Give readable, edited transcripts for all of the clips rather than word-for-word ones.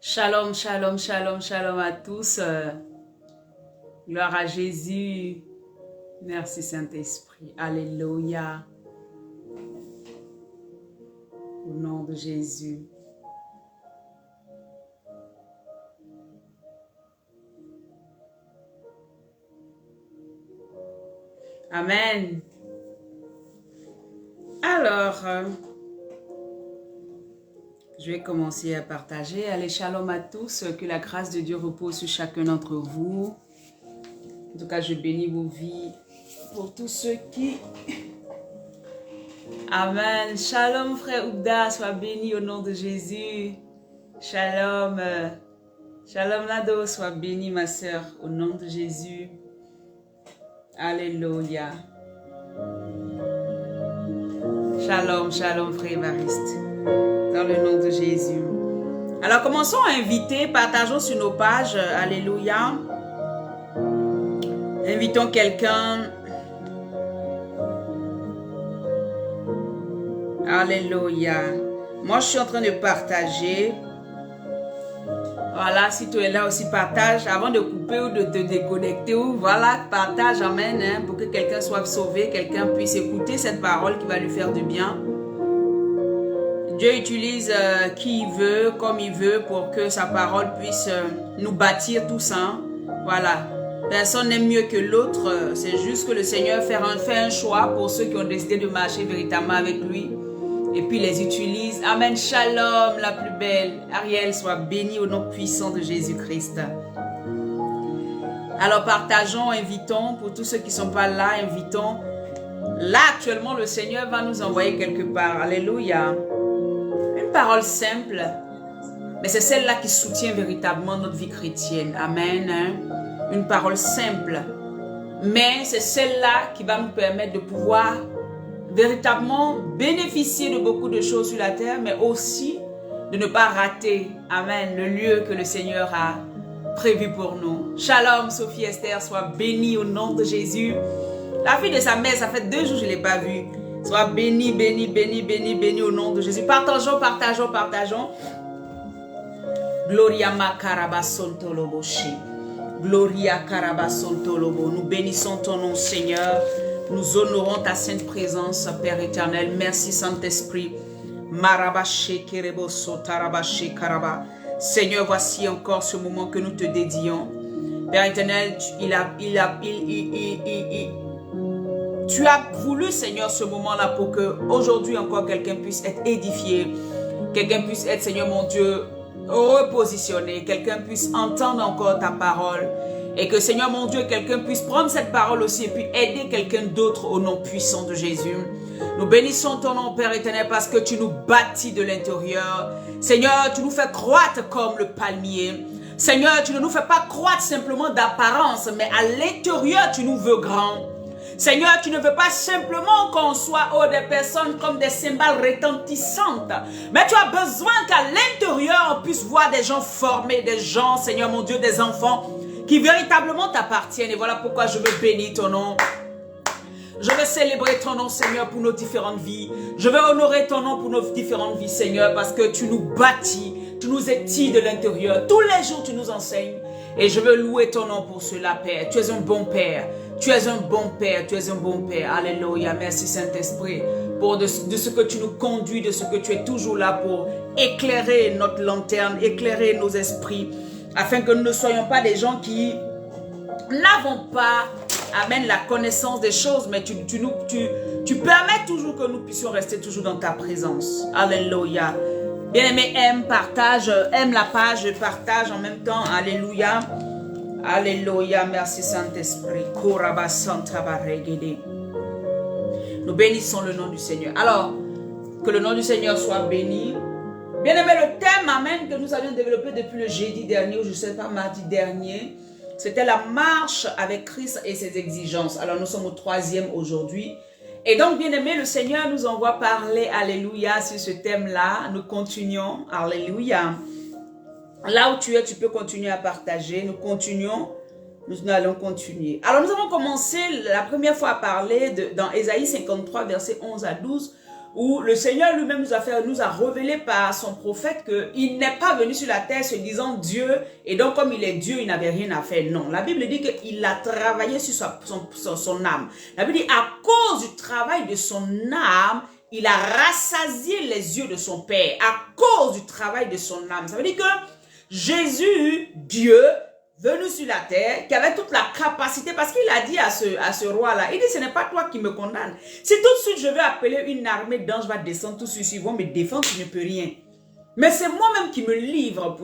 Shalom, shalom, shalom, shalom à tous. Gloire à Jésus. Merci Saint-Esprit. Alléluia. Au nom de Jésus. Amen. Alors, je vais commencer à partager. Allez, shalom à tous. Que la grâce de Dieu repose sur chacun d'entre vous. En tout cas, je bénis vos vies pour tous ceux qui... Amen. Shalom, frère Ouda. Sois béni au nom de Jésus. Shalom. Shalom, Nado. Sois béni, ma soeur, au nom de Jésus. Alléluia. Shalom, shalom, frère Évariste. Dans le nom de Jésus. Alors, commençons à inviter, partageons sur nos pages. Alléluia. Invitons quelqu'un. Alléluia. Moi, je suis en train de partager. Voilà, si tu es là aussi, partage avant de couper ou de te déconnecter. Ou voilà, partage, amen, hein, pour que quelqu'un soit sauvé, quelqu'un puisse écouter cette parole qui va lui faire du bien. Dieu utilise qui il veut, comme il veut, pour que sa parole puisse nous bâtir tous. Hein. Voilà. Personne n'est mieux que l'autre. C'est juste que le Seigneur fait un choix pour ceux qui ont décidé de marcher véritablement avec lui. Et puis les utilise. Amen. Shalom, la plus belle. Ariel, soit bénie au nom puissant de Jésus-Christ. Alors partageons, invitons. Pour tous ceux qui ne sont pas là, invitons. Là, actuellement, le Seigneur va nous envoyer quelque part. Alléluia. Une parole simple. Mais c'est celle-là qui soutient véritablement notre vie chrétienne. Amen. Hein? Une parole simple. Mais c'est celle-là qui va nous permettre de pouvoir véritablement bénéficier de beaucoup de choses sur la terre, mais aussi de ne pas rater, amen, le lieu que le Seigneur a prévu pour nous. Shalom, Sophie Esther, sois bénie au nom de Jésus. La fille de sa mère, ça fait 2 jours que je ne l'ai pas vue. Sois bénie, bénie, bénie, bénie, bénie au nom de Jésus. Partageons, partageons, partageons. Gloria Makarabasontoloboshi. Gloria Karabasontolobo. Nous bénissons ton nom, Seigneur. Nous honorons ta sainte présence, Père éternel. Merci, Saint-Esprit. Marabaché kereboso tarabaché karaba. Seigneur, voici encore ce moment que nous te dédions. Père éternel, tu as voulu, Seigneur, ce moment-là pour que aujourd'hui encore quelqu'un puisse être édifié. Quelqu'un puisse être, Seigneur mon Dieu, repositionné. Quelqu'un puisse entendre encore ta parole. Et que, Seigneur mon Dieu, quelqu'un puisse prendre cette parole aussi et puis aider quelqu'un d'autre au nom puissant de Jésus. Nous bénissons ton nom, Père éternel, parce que tu nous bâtis de l'intérieur. Seigneur, tu nous fais croître comme le palmier. Seigneur, tu ne nous fais pas croître simplement d'apparence, mais à l'intérieur, tu nous veux grands. Seigneur, tu ne veux pas simplement qu'on soit des personnes comme des cymbales retentissantes. Mais tu as besoin qu'à l'intérieur, on puisse voir des gens formés, des gens, Seigneur mon Dieu, des enfants qui véritablement t'appartiennent. Et voilà pourquoi je veux bénir ton nom. Je veux célébrer ton nom, Seigneur, pour nos différentes vies. Je veux honorer ton nom pour nos différentes vies, Seigneur, parce que tu nous bâtis, tu nous étires de l'intérieur. Tous les jours, tu nous enseignes. Et je veux louer ton nom pour cela, Père. Tu es un bon Père. Tu es un bon Père. Tu es un bon Père. Alléluia. Merci, Saint-Esprit, pour de ce que tu nous conduis, de ce que tu es toujours là pour éclairer notre lanterne, éclairer nos esprits, afin que nous ne soyons pas des gens qui n'avons pas, amen, la connaissance des choses, mais tu permets toujours que nous puissions rester toujours dans ta présence. Alléluia. Bien-aimé, aime la page, partage en même temps. Alléluia. Alléluia. Merci Saint-Esprit. Nous bénissons le nom du Seigneur. Alors, que le nom du Seigneur soit béni. Bien-aimé, le thème, amen, que nous avions développé depuis le jeudi dernier, ou je ne sais pas, mardi dernier, c'était la marche avec Christ et ses exigences. Alors, nous sommes au 3e aujourd'hui. Et donc, bien-aimé, le Seigneur nous envoie parler, alléluia, sur ce thème-là. Nous continuons, alléluia. Là où tu es, tu peux continuer à partager. Nous continuons, nous allons continuer. Alors, nous avons commencé la première fois à parler dans Ésaïe 53, versets 11 à 12, où le Seigneur lui-même nous a révélé par son prophète qu'il n'est pas venu sur la terre se disant Dieu, et donc comme il est Dieu, il n'avait rien à faire. Non, la Bible dit qu'il a travaillé sur son âme. La Bible dit à cause du travail de son âme, il a rassasié les yeux de son Père. À cause du travail de son âme. Ça veut dire que Jésus, Dieu, venu sur la terre, qui avait toute la capacité, parce qu'il a dit à ce roi-là, il dit, ce n'est pas toi qui me condamnes. Si tout de suite je vais appeler une armée d'anges, va descendre tout ceci, ils vont me défendre, je ne peux rien. Mais c'est moi-même qui me livre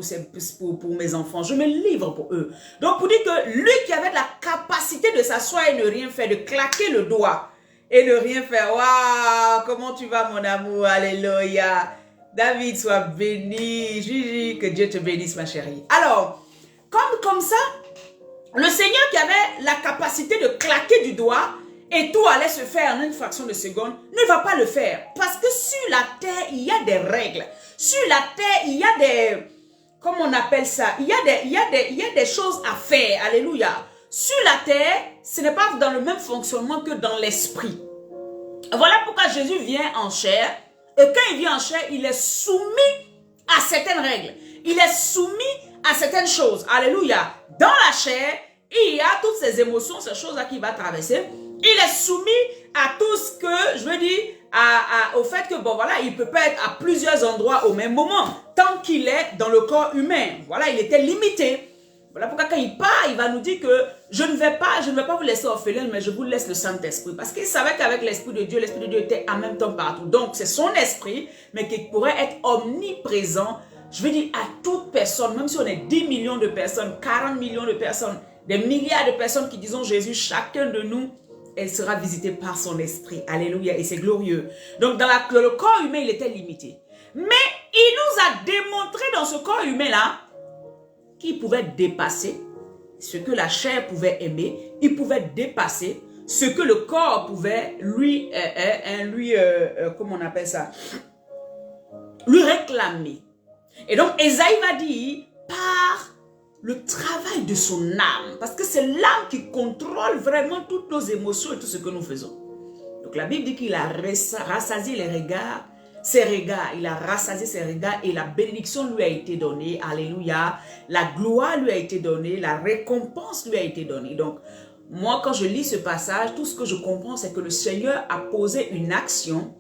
pour mes enfants, je me livre pour eux. Donc pour dire que lui qui avait la capacité de s'asseoir et ne rien faire, de claquer le doigt et ne rien faire, waouh, comment tu vas mon amour, alléluia. David, sois béni, Gigi, que Dieu te bénisse ma chérie. Alors, comme ça, le Seigneur qui avait la capacité de claquer du doigt et tout allait se faire en une fraction de seconde, ne va pas le faire. Parce que sur la terre, il y a des règles. Sur la terre, il y a des... Comment on appelle ça? Il y a des choses à faire. Alléluia. Sur la terre, ce n'est pas dans le même fonctionnement que dans l'esprit. Voilà pourquoi Jésus vient en chair. Et quand il vient en chair, il est soumis à certaines règles. Il est soumis à certaines choses. Alléluia. Dans la chair, il y a toutes ces émotions, ces choses-là qu'il va traverser. Il est soumis à tout ce que, je veux dire, au fait que, bon, voilà, il ne peut pas être à plusieurs endroits au même moment. Tant qu'il est dans le corps humain. Voilà, il était limité. Voilà pourquoi quand il part, il va nous dire que je ne vais pas vous laisser orphelin, mais je vous laisse le Saint-Esprit. Parce qu'il savait qu'avec l'Esprit de Dieu était en même temps partout. Donc, c'est son esprit, mais qui pourrait être omniprésent. Je veux dire à toute personne, même si on est 10 millions de personnes, 40 millions de personnes, des milliards de personnes qui disons Jésus, chacun de nous, elle sera visitée par son esprit. Alléluia. Et c'est glorieux. Donc, dans le corps humain, il était limité. Mais il nous a démontré dans ce corps humain-là qu'il pouvait dépasser ce que la chair pouvait aimer. Il pouvait dépasser ce que le corps pouvait comment on appelle ça? Lui réclamer. Et donc, Esaïe va dire, par le travail de son âme, parce que c'est l'âme qui contrôle vraiment toutes nos émotions et tout ce que nous faisons. Donc, la Bible dit qu'il a rassasié les regards, ses regards, il a rassasié ses regards et la bénédiction lui a été donnée, alléluia, la gloire lui a été donnée, la récompense lui a été donnée. Donc, moi, quand je lis ce passage, tout ce que je comprends, c'est que le Seigneur a posé une action.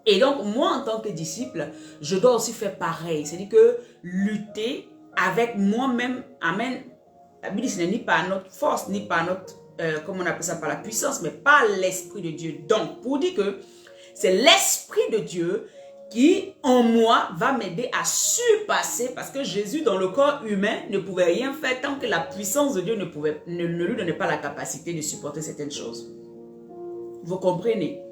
Et donc, moi, en tant que disciple, je dois aussi faire pareil. C'est-à-dire que lutter avec moi-même, amen. La Bible dit, ce n'est ni par notre force, ni par notre, comment on appelle ça, par la puissance, mais par l'Esprit de Dieu. Donc, pour dire que c'est l'Esprit de Dieu qui, en moi, va m'aider à surpasser, parce que Jésus, dans le corps humain, ne pouvait rien faire tant que la puissance de Dieu ne lui donnait pas la capacité de supporter certaines choses. Vous comprenez?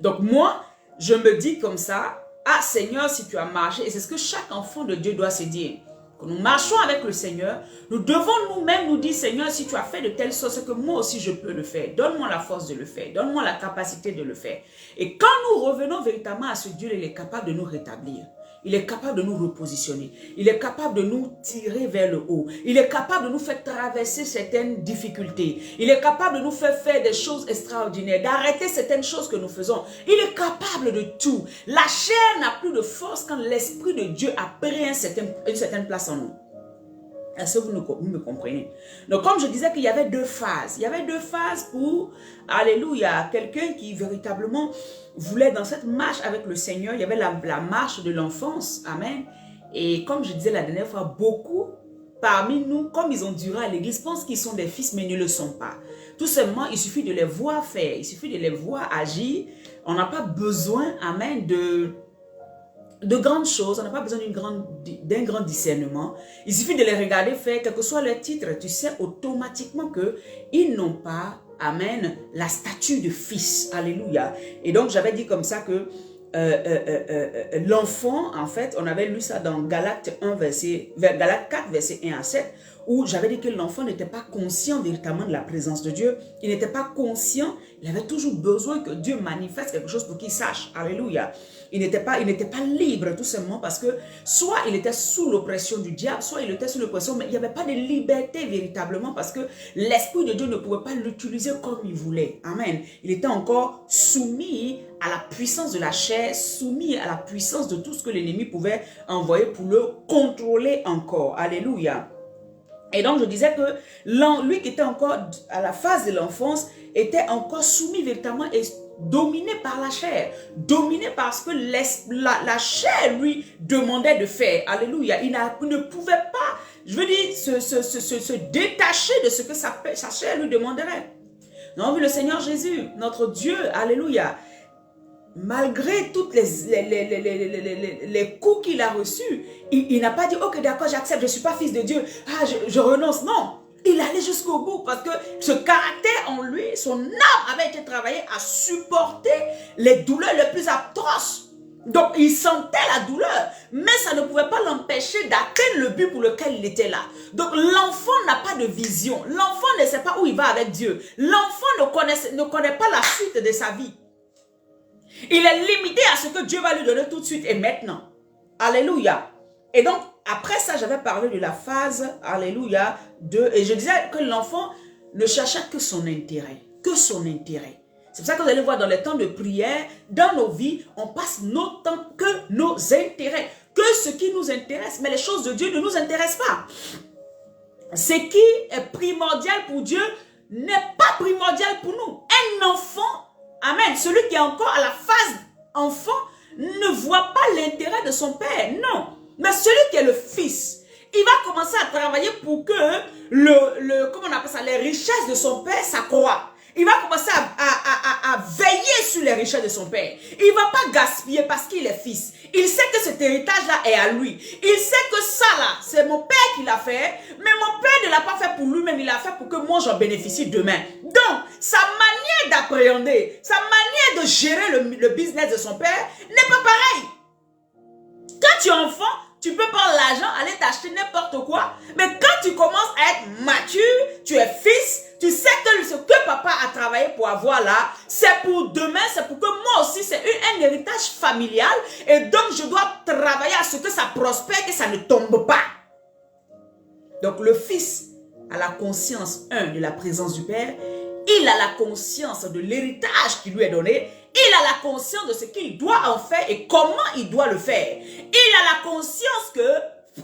Donc, moi, je me dis comme ça, ah Seigneur, si tu as marché, et c'est ce que chaque enfant de Dieu doit se dire. Quand nous marchons avec le Seigneur, nous devons nous-mêmes nous dire, Seigneur, si tu as fait de telle sorte que moi aussi je peux le faire, donne-moi la force de le faire, donne-moi la capacité de le faire. Et quand nous revenons véritablement à ce Dieu, il est capable de nous rétablir. Il est capable de nous repositionner. Il est capable de nous tirer vers le haut. Il est capable de nous faire traverser certaines difficultés. Il est capable de nous faire faire des choses extraordinaires, d'arrêter certaines choses que nous faisons. Il est capable de tout. La chair n'a plus de force quand l'Esprit de Dieu a pris une certaine place en nous. Est-ce que vous me comprenez? Donc, comme je disais qu'il y avait deux phases. Il y avait deux phases pour, alléluia, quelqu'un qui véritablement voulait dans cette marche avec le Seigneur. Il y avait la marche de l'enfance. Amen. Et comme je disais la dernière fois, beaucoup parmi nous, comme ils ont duré à l'église, pensent qu'ils sont des fils, mais ne le sont pas. Tout simplement, il suffit de les voir faire. Il suffit de les voir agir. On n'a pas besoin, amen, de grandes choses, on n'a pas besoin d'un grand discernement. Il suffit de les regarder faire, quel que soit leur titre, tu sais automatiquement qu'ils n'ont pas, amen, la stature de fils. Alléluia. Et donc, j'avais dit comme ça que l'enfant, en fait, on avait lu ça dans Galates 4, verset 1 à 7, où j'avais dit que l'enfant n'était pas conscient véritablement de la présence de Dieu. Il n'était pas conscient, il avait toujours besoin que Dieu manifeste quelque chose pour qu'il sache. Alléluia. Il n'était pas libre tout simplement parce que soit il était sous l'oppression du diable, soit il était sous l'oppression, mais il n'y avait pas de liberté véritablement parce que l'Esprit de Dieu ne pouvait pas l'utiliser comme il voulait. Amen. Il était encore soumis à la puissance de la chair, soumis à la puissance de tout ce que l'ennemi pouvait envoyer pour le contrôler encore. Alléluia. Et donc je disais que lui qui était encore à la phase de l'enfance était encore soumis véritablement et dominé par la chair, dominé parce que la chair lui demandait de faire. Alléluia. Il ne pouvait pas, je veux dire, se détacher de ce que sa chair lui demanderait. Nous avons vu le Seigneur Jésus, notre Dieu, alléluia, malgré tous les coups qu'il a reçus, il n'a pas dit, ok d'accord, j'accepte, je ne suis pas fils de Dieu, ah, je renonce. Non, il allait jusqu'au bout parce que ce caractère en lui, son âme avait été travaillée à supporter les douleurs les plus atroces. Donc il sentait la douleur, mais ça ne pouvait pas l'empêcher d'atteindre le but pour lequel il était là. Donc l'enfant n'a pas de vision, l'enfant ne sait pas où il va avec Dieu, l'enfant ne connaît pas la suite de sa vie. Il est limité à ce que Dieu va lui donner tout de suite et maintenant. Alléluia. Et donc, après ça, j'avais parlé de la phase, alléluia, et je disais que l'enfant ne cherchait que son intérêt. Que son intérêt. C'est pour ça que vous allez voir dans les temps de prière, dans nos vies, on passe nos temps que nos intérêts. Que ce qui nous intéresse, mais les choses de Dieu ne nous intéressent pas. Ce qui est primordial pour Dieu n'est pas primordial pour nous. Un enfant, amen, celui qui est encore à la phase enfant, ne voit pas l'intérêt de son père, non. Mais celui qui est le fils, il va commencer à travailler pour que comment on appelle ça, les richesses de son père s'accroissent. Il va commencer à veiller sur les richesses de son père. Il ne va pas gaspiller parce qu'il est fils. Il sait que cet héritage-là est à lui. Il sait que ça là, c'est mon père qui l'a fait. Mais mon père ne l'a pas fait pour lui-même, il l'a fait pour que moi j'en bénéficie demain. Donc, sa manière d'appréhender, sa manière de gérer le business de son père n'est pas pareille. Quand tu es enfant, tu peux prendre l'argent, aller t'acheter n'importe quoi. Mais quand tu commences à être mature, tu es fils, tu sais que ce que papa a travaillé pour avoir là, c'est pour demain, c'est pour que moi aussi, c'est un héritage familial. Et donc, je dois travailler à ce que ça prospère, que ça ne tombe pas. Donc, le fils a la conscience, de la présence du père. Il a la conscience de l'héritage qui lui est donné. Il a la conscience de ce qu'il doit en faire et comment il doit le faire. Il a la conscience que,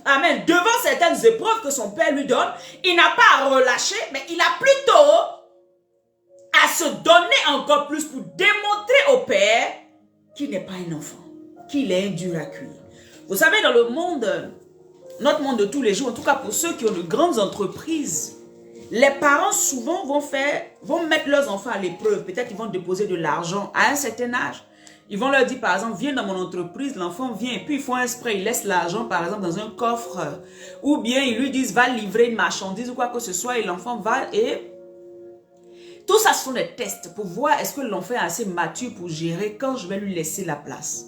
amen, devant certaines épreuves que son père lui donne, il n'a pas à relâcher, mais il a plutôt à se donner encore plus pour démontrer au père qu'il n'est pas un enfant, qu'il est un dur à cuire. Vous savez, dans le monde, notre monde de tous les jours, en tout cas pour ceux qui ont de grandes entreprises, les parents souvent vont mettre leurs enfants à l'épreuve. Peut-être ils vont déposer de l'argent à un certain âge. Ils vont leur dire par exemple, viens dans mon entreprise, l'enfant vient et puis ils font un spray, ils laissent l'argent par exemple dans un coffre. Ou bien ils lui disent, va livrer une marchandise ou quoi que ce soit et l'enfant va et... Tout ça, ce sont des tests pour voir est-ce que l'enfant est assez mature pour gérer quand je vais lui laisser la place.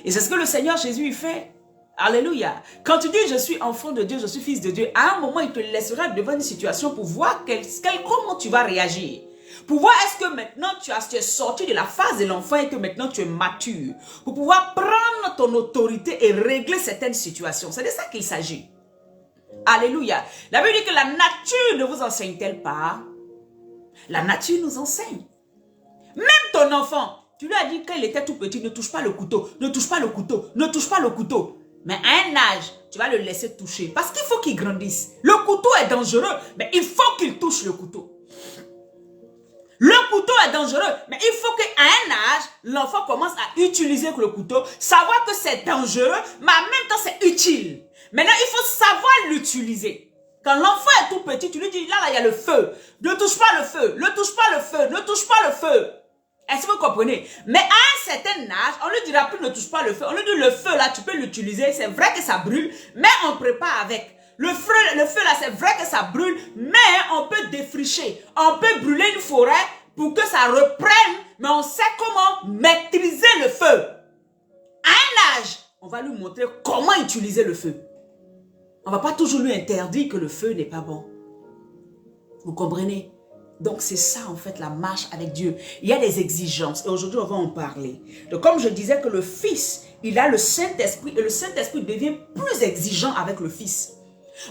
Et c'est ce que le Seigneur Jésus il fait. Alléluia. Quand tu dis je suis enfant de Dieu, je suis fils de Dieu, à un moment il te laissera devant une situation pour voir comment tu vas réagir. Pour voir est-ce que maintenant tu es sorti de la phase de l'enfant et que maintenant tu es mature. Pour pouvoir prendre ton autorité et régler certaines situations. C'est de ça qu'il s'agit. Alléluia. La Bible dit que la nature ne vous enseigne-t-elle pas? La nature nous enseigne. Même ton enfant, tu lui as dit quand il était tout petit, ne touche pas le couteau, ne touche pas le couteau, ne touche pas le couteau. Mais à un âge, tu vas le laisser toucher. Parce qu'il faut qu'il grandisse. Le couteau est dangereux, mais il faut qu'il touche le couteau. Le couteau est dangereux, mais il faut qu'à un âge, l'enfant commence à utiliser le couteau, savoir que c'est dangereux, mais en même temps c'est utile. Maintenant, il faut savoir l'utiliser. Quand l'enfant est tout petit, tu lui dis, là, il y a le feu. Ne touche pas le feu, ne touche pas le feu, ne touche pas le feu. Est-ce que vous comprenez? Mais à un certain âge, on ne lui dira plus ne touche pas le feu. On lui dit le feu là, tu peux l'utiliser. C'est vrai que ça brûle, mais on prépare avec. Le feu là, c'est vrai que ça brûle, mais on peut défricher. On peut brûler une forêt pour que ça reprenne, mais on sait comment maîtriser le feu. À un âge, on va lui montrer comment utiliser le feu. On ne va pas toujours lui interdire que le feu n'est pas bon. Vous comprenez? Donc c'est ça en fait la marche avec Dieu. Il y a des exigences et aujourd'hui on va en parler. Donc comme je disais que le Fils, il a le Saint-Esprit et le Saint-Esprit devient plus exigeant avec le Fils.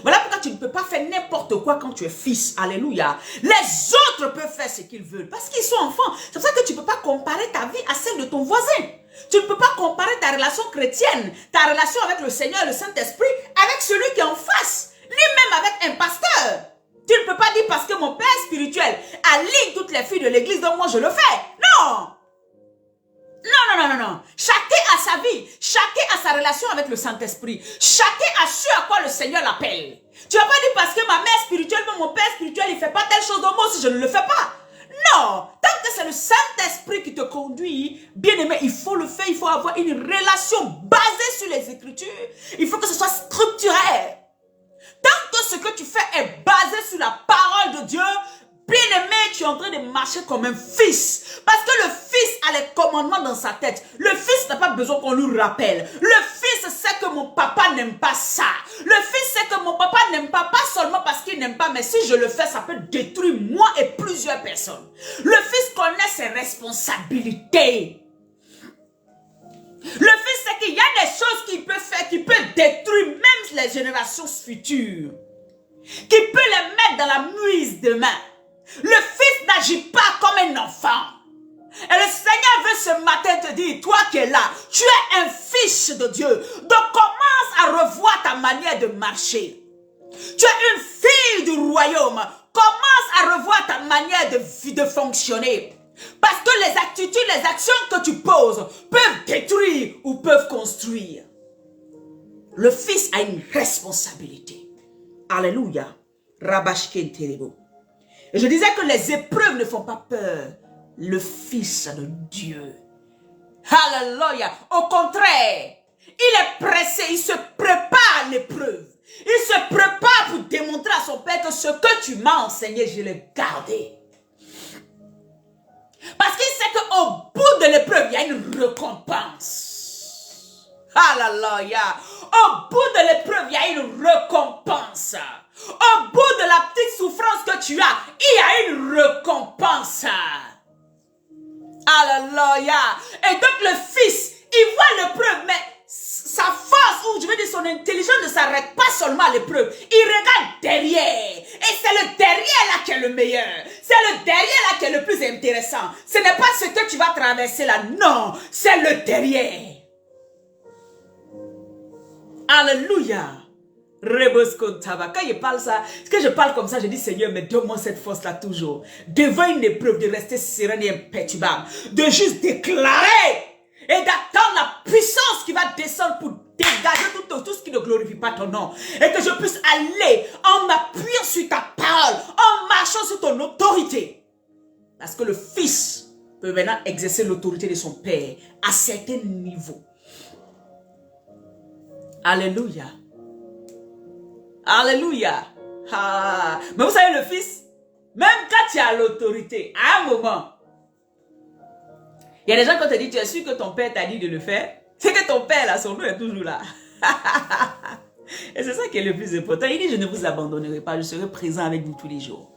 Voilà pourquoi tu ne peux pas faire n'importe quoi quand tu es fils. Alléluia. Les autres peuvent faire ce qu'ils veulent parce qu'ils sont enfants. C'est pour ça que tu ne peux pas comparer ta vie à celle de ton voisin. Tu ne peux pas comparer ta relation chrétienne, ta relation avec le Seigneur et le Saint-Esprit avec celui qui est en face. Lui-même avec un pasteur. Tu ne peux pas dire parce que mon père spirituel aligne toutes les filles de l'église, donc moi je le fais. Non. Non, non, non, non, non. Chacun a sa vie. Chacun a sa relation avec le Saint-Esprit. Chacun a ce à quoi le Seigneur l'appelle. Tu vas pas dire parce que ma mère spirituelle, mon père spirituel, il ne fait pas telle chose, donc moi aussi je ne le fais pas. Non. Tant que c'est le Saint-Esprit qui te conduit, bien aimé, il faut le faire. Il faut avoir une relation basée sur les Écritures. Il faut que ce soit structuré. Tant que ce que tu fais est basé sur la parole de Dieu, bien-aimé, tu es en train de marcher comme un fils. Parce que le fils a les commandements dans sa tête. Le fils n'a pas besoin qu'on lui rappelle. Le fils sait que mon papa n'aime pas ça. Le fils sait que mon papa n'aime pas seulement parce qu'il n'aime pas, mais si je le fais, ça peut détruire moi et plusieurs personnes. Le fils connaît ses responsabilités. Le fils sait qu'il y a des choses qu'il peut faire, qui peut détruire même les générations futures. Qui peut les mettre dans la mouise demain. Le fils n'agit pas comme un enfant. Et le Seigneur veut ce matin te dire, toi qui es là, tu es un fils de Dieu. Donc commence à revoir ta manière de marcher. Tu es une fille du royaume. Commence à revoir ta manière de fonctionner. Parce que les attitudes, les actions que tu poses peuvent détruire ou peuvent construire. Le fils a une responsabilité. Alléluia. Rabashken Terebo. Et je disais que les épreuves ne font pas peur. Le Fils de Dieu. Alléluia. Au contraire, il est pressé, il se prépare à l'épreuve. Il se prépare pour démontrer à son Père que ce que tu m'as enseigné, je l'ai gardé. Parce qu'il sait qu'au bout de l'épreuve, il y a une récompense. Alléluia. Au bout de l'épreuve, il y a une récompense. Au bout de la petite souffrance que tu as, il y a une récompense. Alléluia. Et donc le fils, il voit l'épreuve, mais sa force, ou je veux dire son intelligence ne s'arrête pas seulement à l'épreuve. Il regarde derrière. Et c'est le derrière là qui est le meilleur. C'est le derrière là qui est le plus intéressant. Ce n'est pas ce que tu vas traverser là. Non, c'est le derrière. Alléluia. Quand je parle ça, que je parle comme ça, je dis Seigneur, mais donne-moi cette force-là toujours. Devant une épreuve, de rester serein et imperturbable. De juste déclarer et d'attendre la puissance qui va descendre pour dégager tout ce qui ne glorifie pas ton nom. Et que je puisse aller en m'appuyant sur ta parole, en marchant sur ton autorité. Parce que le Fils peut maintenant exercer l'autorité de son Père à certains niveaux. Alléluia. Alléluia. Ah. Mais vous savez, le Fils, même quand tu as l'autorité, à un moment, il y a des gens qui te disent, tu es sûr que ton père t'a dit de le faire? C'est que ton père, là, son nom est toujours là. Et c'est ça qui est le plus important. Il dit, je ne vous abandonnerai pas, je serai présent avec vous tous les jours.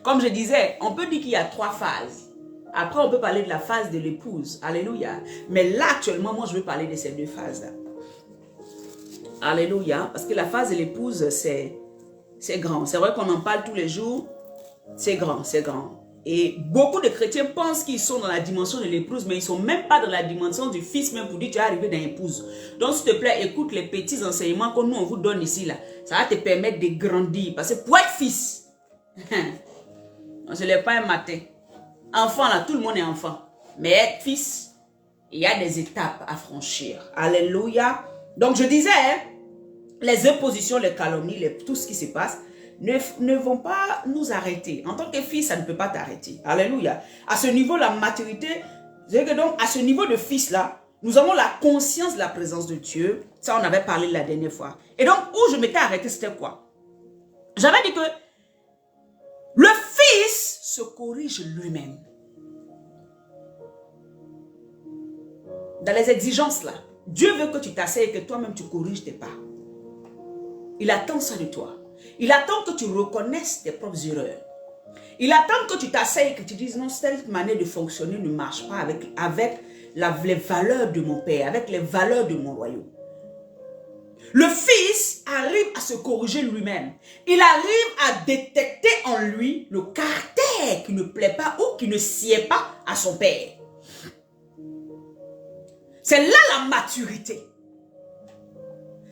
Comme je disais, on peut dire qu'il y a 3 phases. Après, on peut parler de la phase de l'épouse. Alléluia. Mais là, actuellement, moi, je veux parler de ces 2 phases-là. Alléluia. Parce que la phase de l'épouse, c'est grand. C'est vrai qu'on en parle tous les jours. C'est grand, c'est grand. Et beaucoup de chrétiens pensent qu'ils sont dans la dimension de l'épouse, mais ils ne sont même pas dans la dimension du fils, même pour dire tu es arrivé dans l'épouse. Donc, s'il te plaît, écoute les petits enseignements que nous, on vous donne ici, là. Ça va te permettre de grandir. Parce que pour être fils, on ne se lève pas un matin. Enfant, là, tout le monde est enfant. Mais être fils, il y a des étapes à franchir. Alléluia. Donc, je disais, les impositions, les calomnies, tout ce qui se passe, ne vont pas nous arrêter. En tant que fils, ça ne peut pas t'arrêter. Alléluia. À ce niveau, la maturité, c'est que donc, à ce niveau de fils-là, nous avons la conscience de la présence de Dieu. Ça, on avait parlé la dernière fois. Et donc, où je m'étais arrêté, c'était quoi? J'avais dit que le fils se corrige lui-même. Dans les exigences là, Dieu veut que tu t'asseyes et que toi-même tu corriges tes pas. Il attend ça de toi. Il attend que tu reconnaisses tes propres erreurs. Il attend que tu t'asseyes et que tu dises non, cette manière de fonctionner ne marche pas avec les valeurs de mon Père, avec les valeurs de mon royaume. Le Fils arrive à se corriger lui-même. Il arrive à détecter en lui le caractère qui ne plaît pas ou qui ne sied pas à son Père. C'est là la maturité.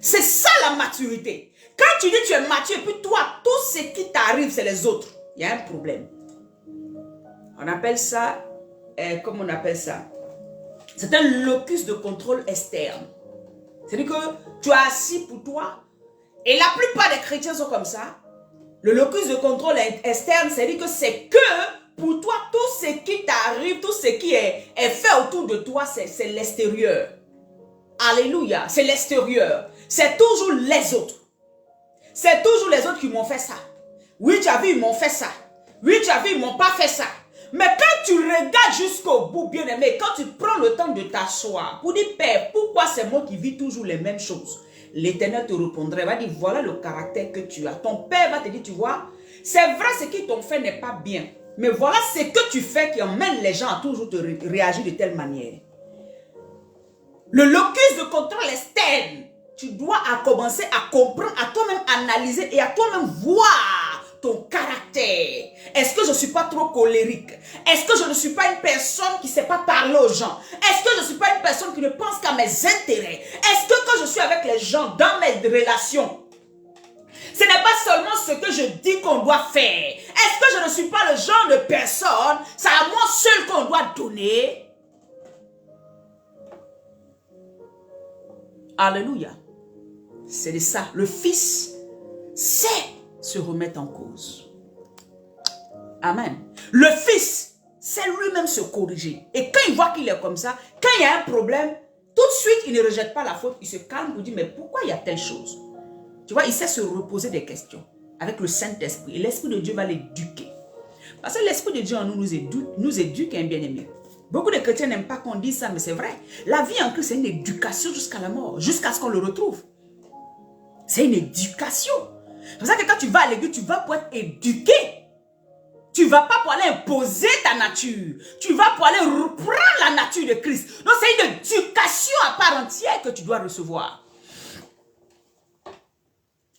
C'est ça la maturité. Quand tu dis tu es mature et puis toi, tout ce qui t'arrive, c'est les autres. Il y a un problème. On appelle ça, comment on appelle ça? C'est un locus de contrôle externe. C'est-à-dire que tu es assis pour toi et la plupart des chrétiens sont comme ça. Le locus de contrôle externe, c'est-à-dire que c'est que pour toi, tout ce qui t'arrive, tout ce qui est fait autour de toi, c'est l'extérieur. Alléluia, c'est l'extérieur. C'est toujours les autres. C'est toujours les autres qui m'ont fait ça. Oui, tu as vu, ils m'ont fait ça. Oui, tu as vu, ils m'ont pas fait ça. Mais quand tu regardes jusqu'au bout, bien-aimé, quand tu prends le temps de t'asseoir pour dire, Père, pourquoi c'est moi qui vis toujours les mêmes choses? L'Éternel te répondrait, va dire, voilà le caractère que tu as. Ton Père va te dire, tu vois, c'est vrai, ce qu'ils t'ont fait n'est pas bien. Mais voilà ce que tu fais qui emmène les gens à toujours te réagir de telle manière. Le locus de contrôle externe, tu dois commencer à comprendre, à toi-même analyser et à toi-même voir ton caractère. Est-ce que je ne suis pas trop colérique? Est-ce que je ne suis pas une personne qui ne sait pas parler aux gens? Est-ce que je ne suis pas une personne qui ne pense qu'à mes intérêts? Est-ce que quand je suis avec les gens dans mes relations, ce n'est pas seulement ce que je dis qu'on doit faire? Est-ce que je ne suis pas le genre de personne, c'est à moi seul qu'on doit donner? Alléluia. C'est de ça. Le Fils sait se remettre en cause. Amen. Le Fils sait lui-même se corriger. Et quand il voit qu'il est comme ça, quand il y a un problème, tout de suite, il ne rejette pas la faute. Il se calme pour dire, mais pourquoi il y a telle chose? Tu vois, il sait se reposer des questions avec le Saint-Esprit. Et l'Esprit de Dieu va l'éduquer. Parce que l'Esprit de Dieu en nous éduque, un bien-aimé. Beaucoup de chrétiens n'aiment pas qu'on dise ça, mais c'est vrai. La vie en Christ, c'est une éducation jusqu'à la mort, jusqu'à ce qu'on le retrouve. C'est une éducation. C'est pour ça que quand tu vas à l'église, tu vas pour être éduqué. Tu ne vas pas pour aller imposer ta nature. Tu vas pour aller reprendre la nature de Christ. Donc c'est une éducation à part entière que tu dois recevoir.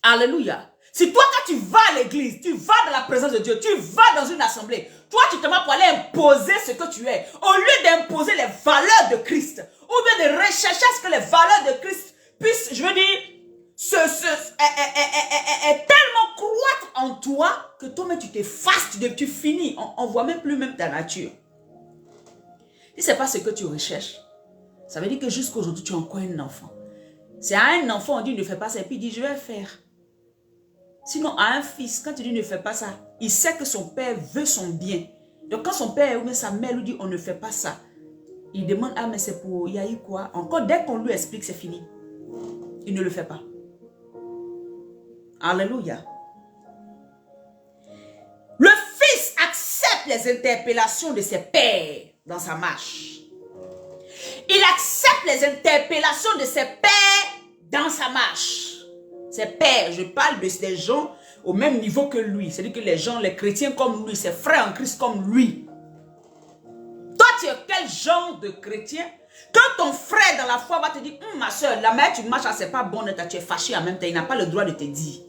Alléluia. Si toi, quand tu vas à l'église, tu vas dans la présence de Dieu, tu vas dans une assemblée, toi, tu te mets pour aller imposer ce que tu es. Au lieu d'imposer les valeurs de Christ, ou bien de rechercher à ce que les valeurs de Christ puissent, je veux dire, tellement croître en toi que toi-même, tu t'effaces, tu finis. On ne voit même plus ta nature. Si ce n'est pas ce que tu recherches, ça veut dire que jusqu'aujourd'hui, tu es encore un enfant. C'est à un enfant, on dit ne fais pas ça, et puis il dit je vais faire. Sinon, à un fils, quand il dit ne fais pas ça, il sait que son père veut son bien. Donc, quand son père ou même sa mère lui dit on ne fait pas ça, il demande ah mais c'est pour, il y a eu quoi? Encore dès qu'on lui explique, c'est fini. Il ne le fait pas. Alléluia. Le fils accepte les interpellations de ses pères dans sa marche. Il accepte les interpellations de ses pères dans sa marche. Ses pères, je parle des gens au même niveau que lui. C'est-à-dire que les gens, les chrétiens comme lui, ses frères en Christ comme lui. Toi, tu es quel genre de chrétien? Quand ton frère dans la foi va te dire, ma soeur, la manière tu marches, c'est pas bon, tu es fâché en même temps, il n'a pas le droit de te dire.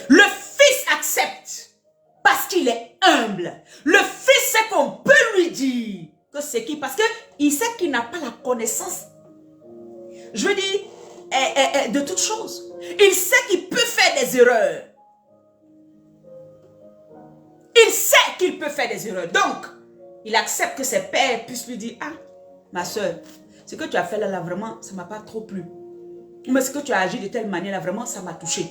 Le fils accepte parce qu'il est humble. Le fils sait qu'on peut lui dire que c'est qui, parce qu'il sait qu'il n'a pas la connaissance. Je veux dire, de toutes choses. Il sait qu'il peut faire des erreurs. Il sait qu'il peut faire des erreurs. Donc, il accepte que ses pères puissent lui dire, ah, ma soeur, ce que tu as fait là, vraiment, ça ne m'a pas trop plu. Mais ce que tu as agi de telle manière là, vraiment, ça m'a touché.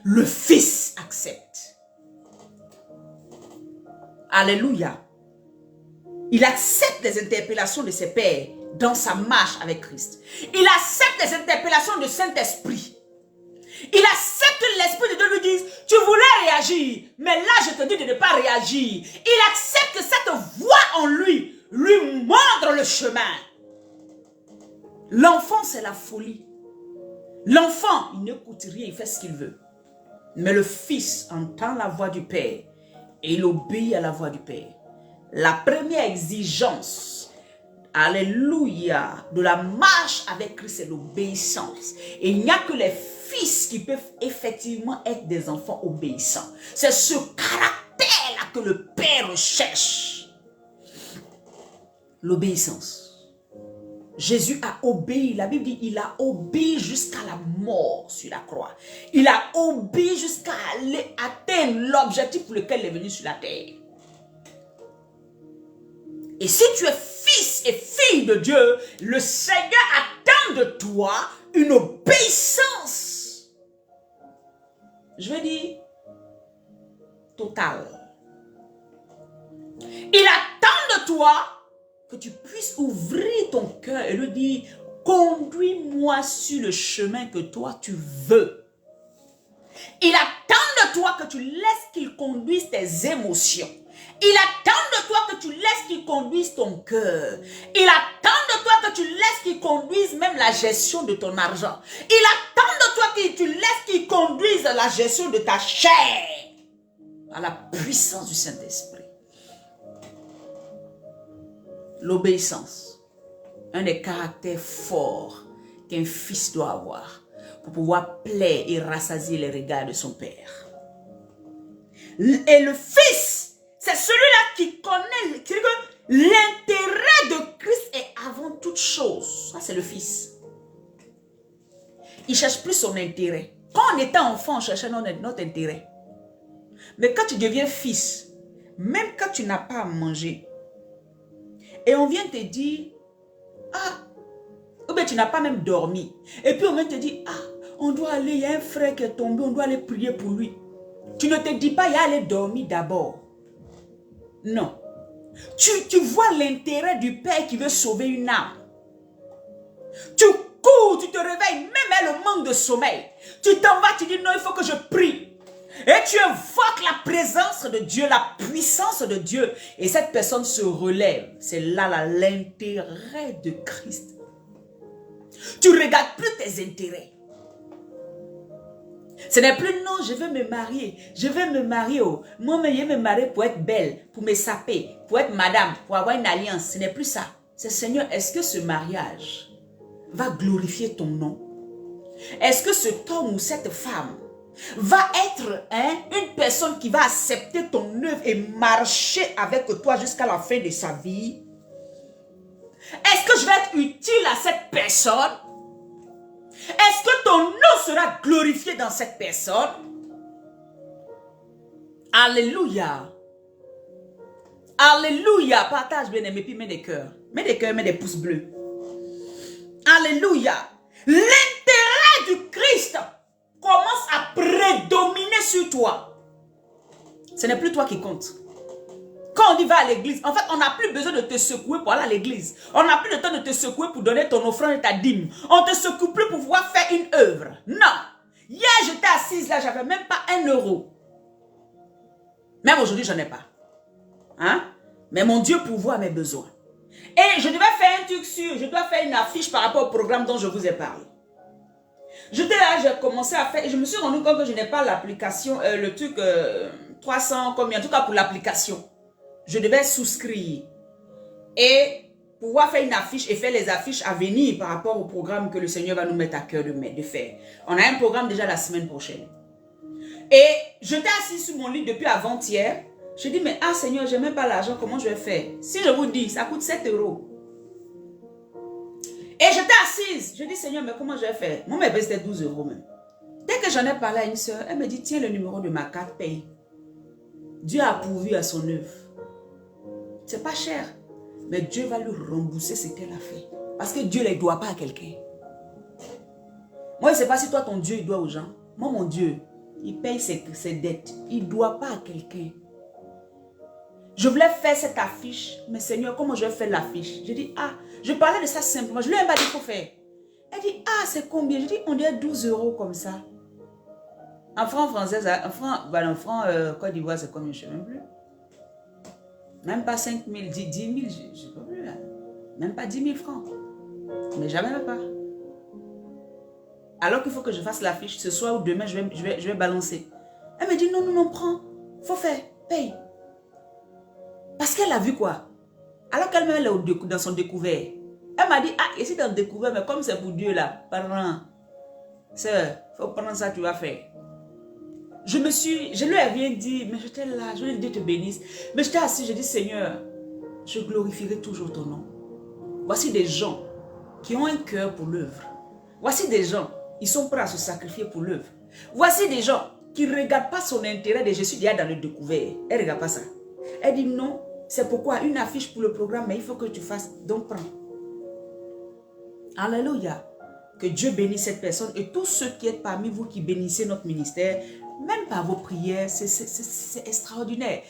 Le fils accepte. Alléluia. Il accepte les interpellations de ses pères dans sa marche avec Christ. Il accepte les interpellations du Saint-Esprit. Il accepte que l'Esprit de Dieu lui dise, tu voulais réagir, mais là je te dis de ne pas réagir. Il accepte que cette voix en lui montre le chemin. L'enfant, c'est la folie. L'enfant, il n'écoute rien, il fait ce qu'il veut. Mais le Fils entend la voix du Père et il obéit à la voix du Père. La première exigence, alléluia, de la marche avec Christ, c'est l'obéissance. Et il n'y a que les fils qui peuvent effectivement être des enfants obéissants. C'est ce caractère-là que le Père recherche. L'obéissance. Jésus a obéi, la Bible dit, il a obéi jusqu'à la mort sur la croix. Il a obéi jusqu'à aller atteindre l'objectif pour lequel il est venu sur la terre. Et si tu es fils et fille de Dieu, le Seigneur attend de toi une obéissance. Je veux dire, totale. Il attend de toi que tu puisses ouvrir ton cœur et lui dire, conduis-moi sur le chemin que toi tu veux. Il attend de toi que tu laisses qu'il conduise tes émotions. Il attend de toi que tu laisses qu'il conduise ton cœur. Il attend de toi que tu laisses qu'il conduise même la gestion de ton argent. Il attend de toi que tu laisses qu'il conduise la gestion de ta chair. Par la puissance du Saint-Esprit. L'obéissance. Un des caractères forts qu'un fils doit avoir pour pouvoir plaire et rassasier les regards de son père. Et le fils, c'est celui-là qui connaît l'intérêt de Christ est avant toute chose. Ça, c'est le fils. Il ne cherche plus son intérêt. Quand on était enfant, on cherchait notre intérêt. Mais quand tu deviens fils, même quand tu n'as pas à manger, et on vient te dire, ah, ou bien tu n'as pas même dormi. Et puis on vient te dire, ah, on doit aller, il y a un frère qui est tombé, on doit aller prier pour lui. Tu ne te dis pas, il y a aller dormir d'abord. Non. Tu vois l'intérêt du Père qui veut sauver une âme. Tu cours, tu te réveilles, même à le manque de sommeil. Tu t'en vas, tu dis non, il faut que je prie. Et tu invoques la présence de Dieu, la puissance de Dieu. Et cette personne se relève. C'est là l'intérêt de Christ. Tu ne regardes plus tes intérêts. Ce n'est plus non, je veux me marier. Je veux me marier. Oh. Moi, je veux me marier pour être belle, pour me saper, pour être madame, pour avoir une alliance. Ce n'est plus ça. C'est Seigneur, est-ce que ce mariage va glorifier ton nom? Est-ce que cet homme ou cette femme va être une personne qui va accepter ton œuvre et marcher avec toi jusqu'à la fin de sa vie? Est-ce que je vais être utile à cette personne? Est-ce que ton nom sera glorifié dans cette personne? Alléluia. Alléluia. Partage bien aimé, puis mets des cœurs. Mets des cœurs, mets des pouces bleus. Alléluia. L'intérêt du Christ commence à prédominer sur toi. Ce n'est plus toi qui compte. Quand on dit va à l'église, en fait, on n'a plus besoin de te secouer pour aller à l'église. On n'a plus le temps de te secouer pour donner ton offrande et ta dîme. On ne te secoue plus pour pouvoir faire une œuvre. Non. Hier, j'étais assise là, j'avais même pas 1 euro. Même aujourd'hui, j'en ai pas. Hein? Mais mon Dieu pourvoit à mes besoins. Et je devais faire un truc sûr, je dois faire une affiche par rapport au programme dont je vous ai parlé. J'étais là, j'ai commencé à faire, et je me suis rendu compte que je n'ai pas l'application, le truc 300, combien, en tout cas pour l'application. Je devais souscrire et pouvoir faire une affiche et faire les affiches à venir par rapport au programme que le Seigneur va nous mettre à cœur de faire. On a un programme déjà la semaine prochaine. Et j'étais assis sur mon lit depuis avant-hier. Je dis, mais ah Seigneur, je n'ai même pas l'argent, comment je vais faire? Si je vous dis, ça coûte 7 euros. Et j'étais assise. Je dis, Seigneur, mais comment je vais faire? Mon bébé, c'était 12 euros même. Dès que j'en ai parlé à une soeur, elle me dit, tiens le numéro de ma carte, paye. Dieu a pourvu à son œuvre. C'est pas cher. Mais Dieu va lui rembourser ce qu'elle a fait. Parce que Dieu ne les doit pas à quelqu'un. Moi, je ne sais pas si toi, ton Dieu, il doit aux gens. Moi, mon Dieu, il paye ses dettes. Il ne doit pas à quelqu'un. Je voulais faire cette affiche. Mais Seigneur, comment je vais faire l'affiche? Je dis, ah, je parlais de ça simplement. Je lui ai pas dit qu'il faut faire. Elle dit, ah, c'est combien? Je dis, on dirait 12 euros comme ça. En franc français, en franc Côte d'Ivoire, c'est combien? Je ne sais même plus. Même pas 5 000, 10 000, je ne sais pas plus. Là. Même pas 10 000 francs. Mais jamais pas. Alors qu'il faut que je fasse l'affiche ce soir ou demain, je vais balancer. Elle me dit, non, non, non, prends. Faut faire, paye. Parce qu'elle a vu quoi? Alors qu'elle-même, elle est dans son découvert. Elle m'a dit, ah, ici dans le découvert, mais comme c'est pour Dieu là, pardon. Sœur, faut prendre ça, tu vas faire. Je lui ai rien dit, mais j'étais là, je lui ai dit, Dieu te bénisse. Mais j'étais assis, je dis, Seigneur, je glorifierai toujours ton nom. Voici des gens qui ont un cœur pour l'œuvre. Voici des gens, ils sont prêts à se sacrifier pour l'œuvre. Voici des gens qui ne regardent pas son intérêt de je suis déjà dans le découvert. Elle ne regarde pas ça. Elle dit non, c'est pourquoi une affiche pour le programme, mais il faut que tu fasses, donc prends. Alléluia. Que Dieu bénisse cette personne et tous ceux qui êtes parmi vous qui bénissez notre ministère, même par vos prières, c'est extraordinaire.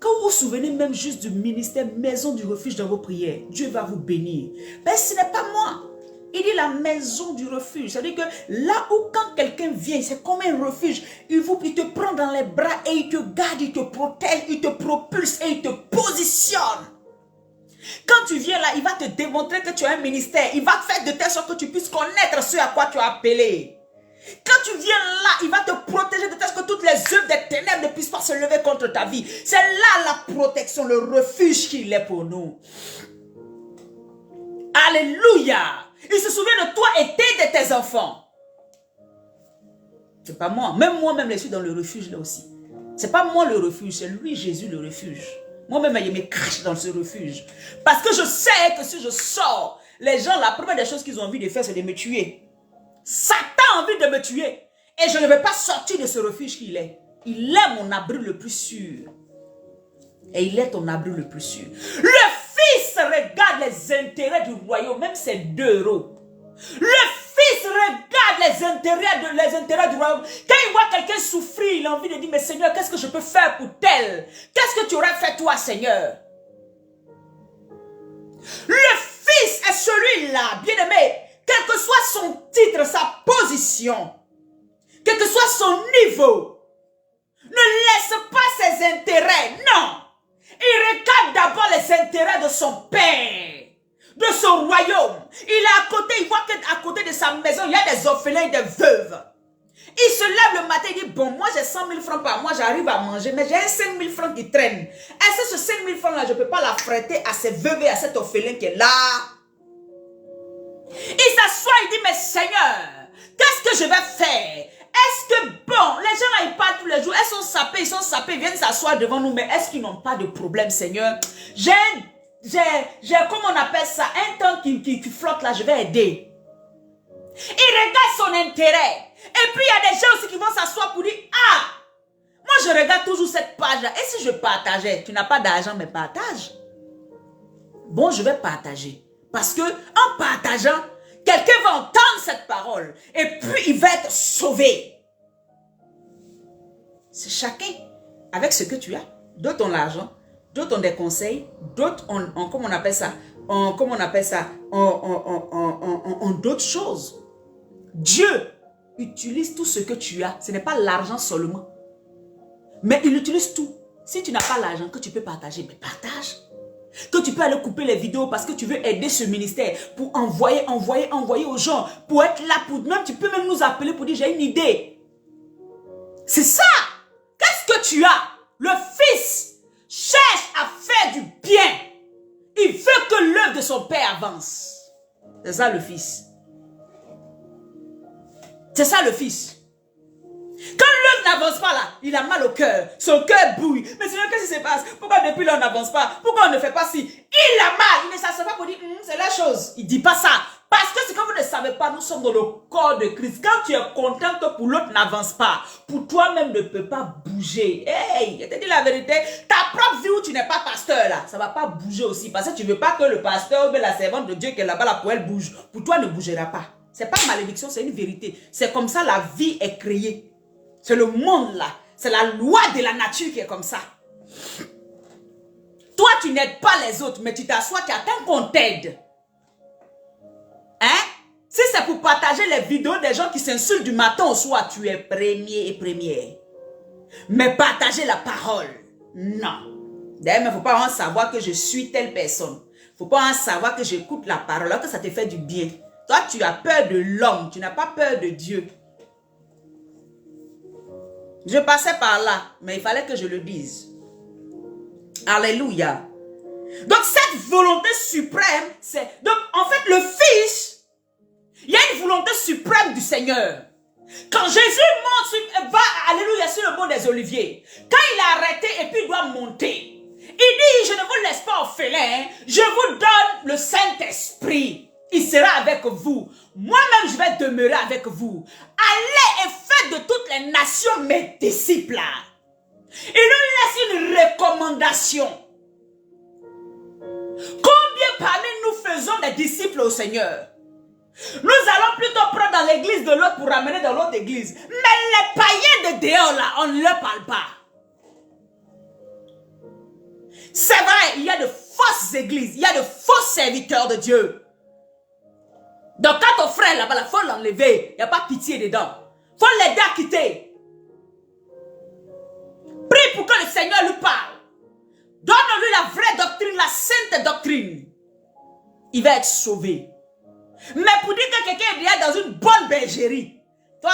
Quand vous vous souvenez même juste du ministère Maison du Refuge dans vos prières, Dieu va vous bénir. Mais ce n'est pas moi. Il dit la maison du refuge. C'est-à-dire que là où quand quelqu'un vient, c'est comme un refuge. Il te prend dans les bras et il te garde, il te protège, il te propulse et il te positionne. Quand tu viens là, il va te démontrer que tu as un ministère. Il va faire de telle sorte que tu puisses connaître ce à quoi tu as appelé. Quand tu viens là, il va te protéger de telle sorte que toutes les œuvres des ténèbres ne puissent pas se lever contre ta vie. C'est là la protection, le refuge qu'il est pour nous. Alléluia. Il se souvient de toi et de tes enfants. C'est pas moi. Même moi-même, je suis dans le refuge là aussi. C'est pas moi le refuge, c'est lui Jésus le refuge. Moi-même, je me cache dans ce refuge. Parce que je sais que si je sors, les gens, la première des choses qu'ils ont envie de faire, c'est de me tuer. Satan a envie de me tuer. Et je ne vais pas sortir de ce refuge qu'il est. Il est mon abri le plus sûr. Et il est ton abri le plus sûr. Le Fils regarde les intérêts du royaume, même c'est 2 €. Le Fils regarde les intérêts du royaume. Quand il voit quelqu'un souffrir, il a envie de dire, mais Seigneur, qu'est-ce que je peux faire pour tel? Qu'est-ce que tu aurais fait toi, Seigneur? Le Fils est celui-là, bien-aimé, quel que soit son titre, sa position, quel que soit son niveau, ne laisse pas ses intérêts, non. Il regarde d'abord les intérêts de son Père, de son royaume. Il est à côté, il voit qu'à côté de sa maison, il y a des orphelins et des veuves. Il se lève le matin, il dit, bon, moi j'ai 100 000 francs par mois, j'arrive à manger, mais j'ai un 5 000 francs qui traîne. Est-ce que ce 5 000 francs là, je ne peux pas l'affréter à ces veuves et à cet orphelin qui est là? Il s'assoit, il dit, mais Seigneur, qu'est-ce que je vais faire? Est-ce que, bon, les gens là, ils partent tous les jours, ils sont sapés, ils viennent s'asseoir devant nous, mais est-ce qu'ils n'ont pas de problème, Seigneur? J'ai, comment on appelle ça, un temps qui flotte là, je vais aider. Il regarde son intérêt. Et puis, il y a des gens aussi qui vont s'asseoir pour dire, ah, moi, je regarde toujours cette page-là. Et si je partageais? Tu n'as pas d'argent, mais partage. Bon, je vais partager. Parce que, en partageant, quelqu'un va entendre cette parole. Et puis, il va être sauvé. C'est chacun avec ce que tu as. D'autres ont l'argent. D'autres ont des conseils. D'autres ont, comment on appelle ça? Comment on appelle ça? En d'autres choses. Dieu utilise tout ce que tu as. Ce n'est pas l'argent seulement. Mais il utilise tout. Si tu n'as pas l'argent que tu peux partager, mais partage. Que tu peux aller couper les vidéos parce que tu veux aider ce ministère. Pour envoyer aux gens. Pour être là. Même, tu peux même nous appeler pour dire j'ai une idée. C'est ça. Qu'est-ce que tu as? Le Fils cherche à faire du bien. Il veut que l'œuvre de son Père avance. C'est ça le Fils. C'est ça le Fils. Quand l'œuvre n'avance pas là, il a mal au cœur. Son cœur bouille. Mais sinon, qu'est-ce qui se passe? Pourquoi depuis là on n'avance pas? Pourquoi on ne fait pas ci? Il a mal. Il ne s'assied pas pour dire, c'est la chose. Il ne dit pas ça. Parce que c'est comme vous ne savez pas, nous sommes dans le corps de Christ. Quand tu es content que pour l'autre n'avance pas, pour toi-même ne peut pas bouger. Hey, je te dis la vérité, ta propre vie où tu n'es pas pasteur là, ça ne va pas bouger aussi. Parce que tu ne veux pas que le pasteur ou la servante de Dieu qui est là-bas, là, pour elle bouge. Pour toi, ne bougera pas. Ce n'est pas malédiction, c'est une vérité. C'est comme ça la vie est créée. C'est le monde là. C'est la loi de la nature qui est comme ça. Toi, tu n'aides pas les autres, mais tu t'assois, tu attends qu'on t'aide. Hein? Si c'est pour partager les vidéos des gens qui s'insultent du matin au soir, tu es premier et première. Mais partager la parole, non. D'ailleurs, il ne faut pas en savoir que je suis telle personne. Il ne faut pas en savoir que j'écoute la parole, que ça te fait du bien. Toi, tu as peur de l'homme, tu n'as pas peur de Dieu. Je passais par là, mais il fallait que je le dise. Alléluia. Donc cette volonté suprême, c'est... Donc en fait le Fils, il y a une volonté suprême du Seigneur. Quand Jésus monte, va, alléluia, sur le mont des Oliviers, quand il a arrêté et puis il doit monter, il dit, je ne vous laisse pas orphelin, je vous donne le Saint-Esprit. Il sera avec vous. Moi-même, je vais demeurer avec vous. Allez et faites de toutes les nations mes disciples. Il nous laisse une recommandation. Combien parmi nous faisons des disciples au Seigneur? Nous allons plutôt prendre dans l'église de l'autre pour ramener dans l'autre église. Mais les païens de dehors là, on ne leur parle pas. C'est vrai, il y a de fausses églises, il y a de faux serviteurs de Dieu. Donc quand ton frère là-bas, il faut l'enlever, il n'y a pas pitié dedans. Il faut l'aider à quitter. Prie pour que le Seigneur lui parle. Donne-lui la vraie doctrine, la sainte doctrine. Il va être sauvé. Mais pour dire que quelqu'un est déjà dans une bonne bergerie, toi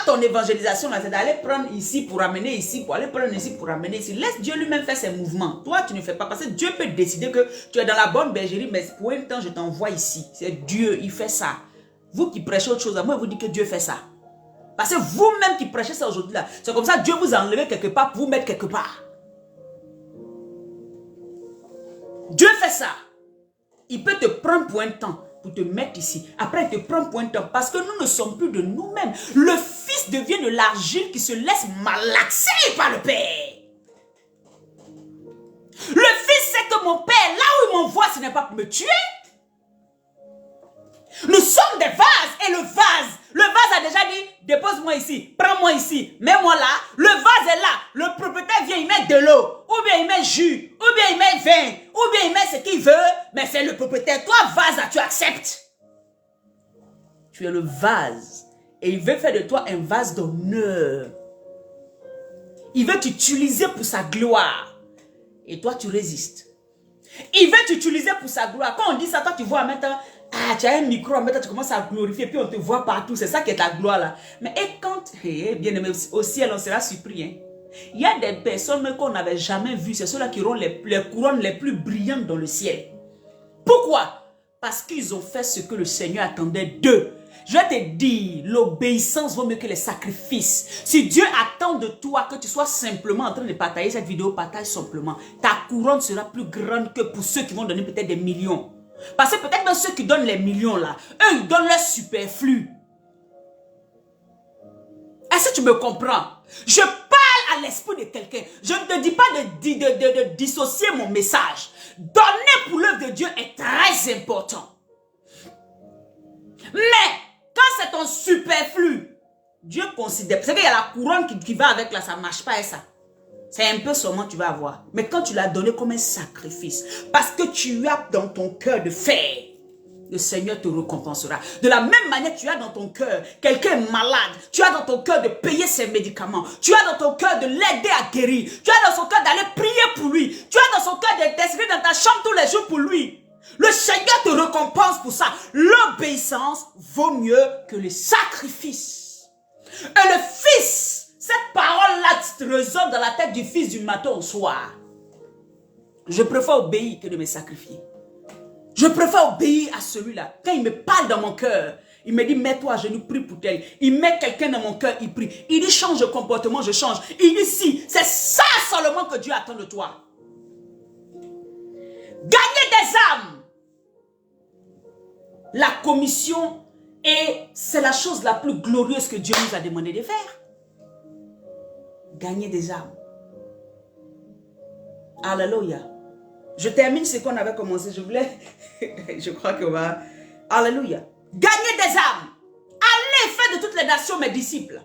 ton évangélisation, c'est d'aller prendre ici pour amener ici, pour aller prendre ici pour amener ici. Laisse Dieu lui-même faire ses mouvements. Toi, tu ne fais pas. Parce que Dieu peut décider que tu es dans la bonne bergerie, mais pour un temps, je t'envoie ici. C'est Dieu, il fait ça. Vous qui prêchez autre chose, à moi, vous dites que Dieu fait ça. Parce que vous-même qui prêchez ça aujourd'hui, là, c'est comme ça Dieu vous a enlevé quelque part pour vous mettre quelque part. Dieu fait ça. Il peut te prendre pour un temps, pour te mettre ici. Après, il te prend pour un temps. Parce que nous ne sommes plus de nous-mêmes. Le Fils devient de l'argile qui se laisse malaxer par le Père. Le Fils sait que mon Père, là où il m'envoie, ce n'est pas pour me tuer. Nous sommes des vases. Et le vase a déjà dit, dépose-moi ici, prends-moi ici, mets-moi là. Le vase est là. Le propriétaire vient, il met de l'eau. Ou bien il met jus. Ou bien il met vin. Ou bien il met ce qu'il veut. Mais c'est le propriétaire. Toi, vase, là, tu acceptes. Tu es le vase. Et il veut faire de toi un vase d'honneur. Il veut t'utiliser pour sa gloire. Et toi, tu résistes. Il veut t'utiliser pour sa gloire. Quand on dit ça, toi, tu vois maintenant... Ah, tu as un micro, maintenant tu commences à glorifier, puis on te voit partout. C'est ça qui est ta gloire là. Mais et quand, bien aimé, au ciel, on sera surpris. Hein? Il y a des personnes qu'on n'avait jamais vues. C'est ceux-là qui auront les couronnes les plus brillantes dans le ciel. Pourquoi? Parce qu'ils ont fait ce que le Seigneur attendait d'eux. Je vais te dire, l'obéissance vaut mieux que les sacrifices. Si Dieu attend de toi que tu sois simplement en train de partager cette vidéo, partage simplement. Ta couronne sera plus grande que pour ceux qui vont donner peut-être des millions. Parce que peut-être même ceux qui donnent les millions là, eux ils donnent leur superflu. Est-ce que tu me comprends? Je parle à l'esprit de quelqu'un. Je ne te dis pas de dissocier mon message. Donner pour l'œuvre de Dieu est très important. Mais quand c'est ton superflu, Dieu considère. Parce qu'il y a la couronne qui va avec là, ça ne marche pas et ça. C'est un peu seulement tu vas avoir. Mais quand tu l'as donné comme un sacrifice, parce que tu as dans ton cœur de faire, le Seigneur te récompensera. De la même manière, tu as dans ton cœur, quelqu'un est malade, tu as dans ton cœur de payer ses médicaments, tu as dans ton cœur de l'aider à guérir, tu as dans son cœur d'aller prier pour lui, tu as dans son cœur d'inscrire dans ta chambre tous les jours pour lui. Le Seigneur te récompense pour ça. L'obéissance vaut mieux que les sacrifices. Et le Fils, cette parole-là résonne dans la tête du Fils du matin au soir. Je préfère obéir que de me sacrifier. Je préfère obéir à celui-là. Quand il me parle dans mon cœur, il me dit, mets-toi à genoux, prie pour tel. Il met quelqu'un dans mon cœur, il prie. Il dit, change de comportement, je change. Il dit, si, c'est ça seulement que Dieu attend de toi. Gagner des âmes. La commission, c'est la chose la plus glorieuse que Dieu nous a demandé de faire. Gagner des âmes. Alléluia. Je termine ce qu'on avait commencé. Je voulais... je crois qu'on va... Alléluia. Gagner des âmes. Allez, faites de toutes les nations mes disciples.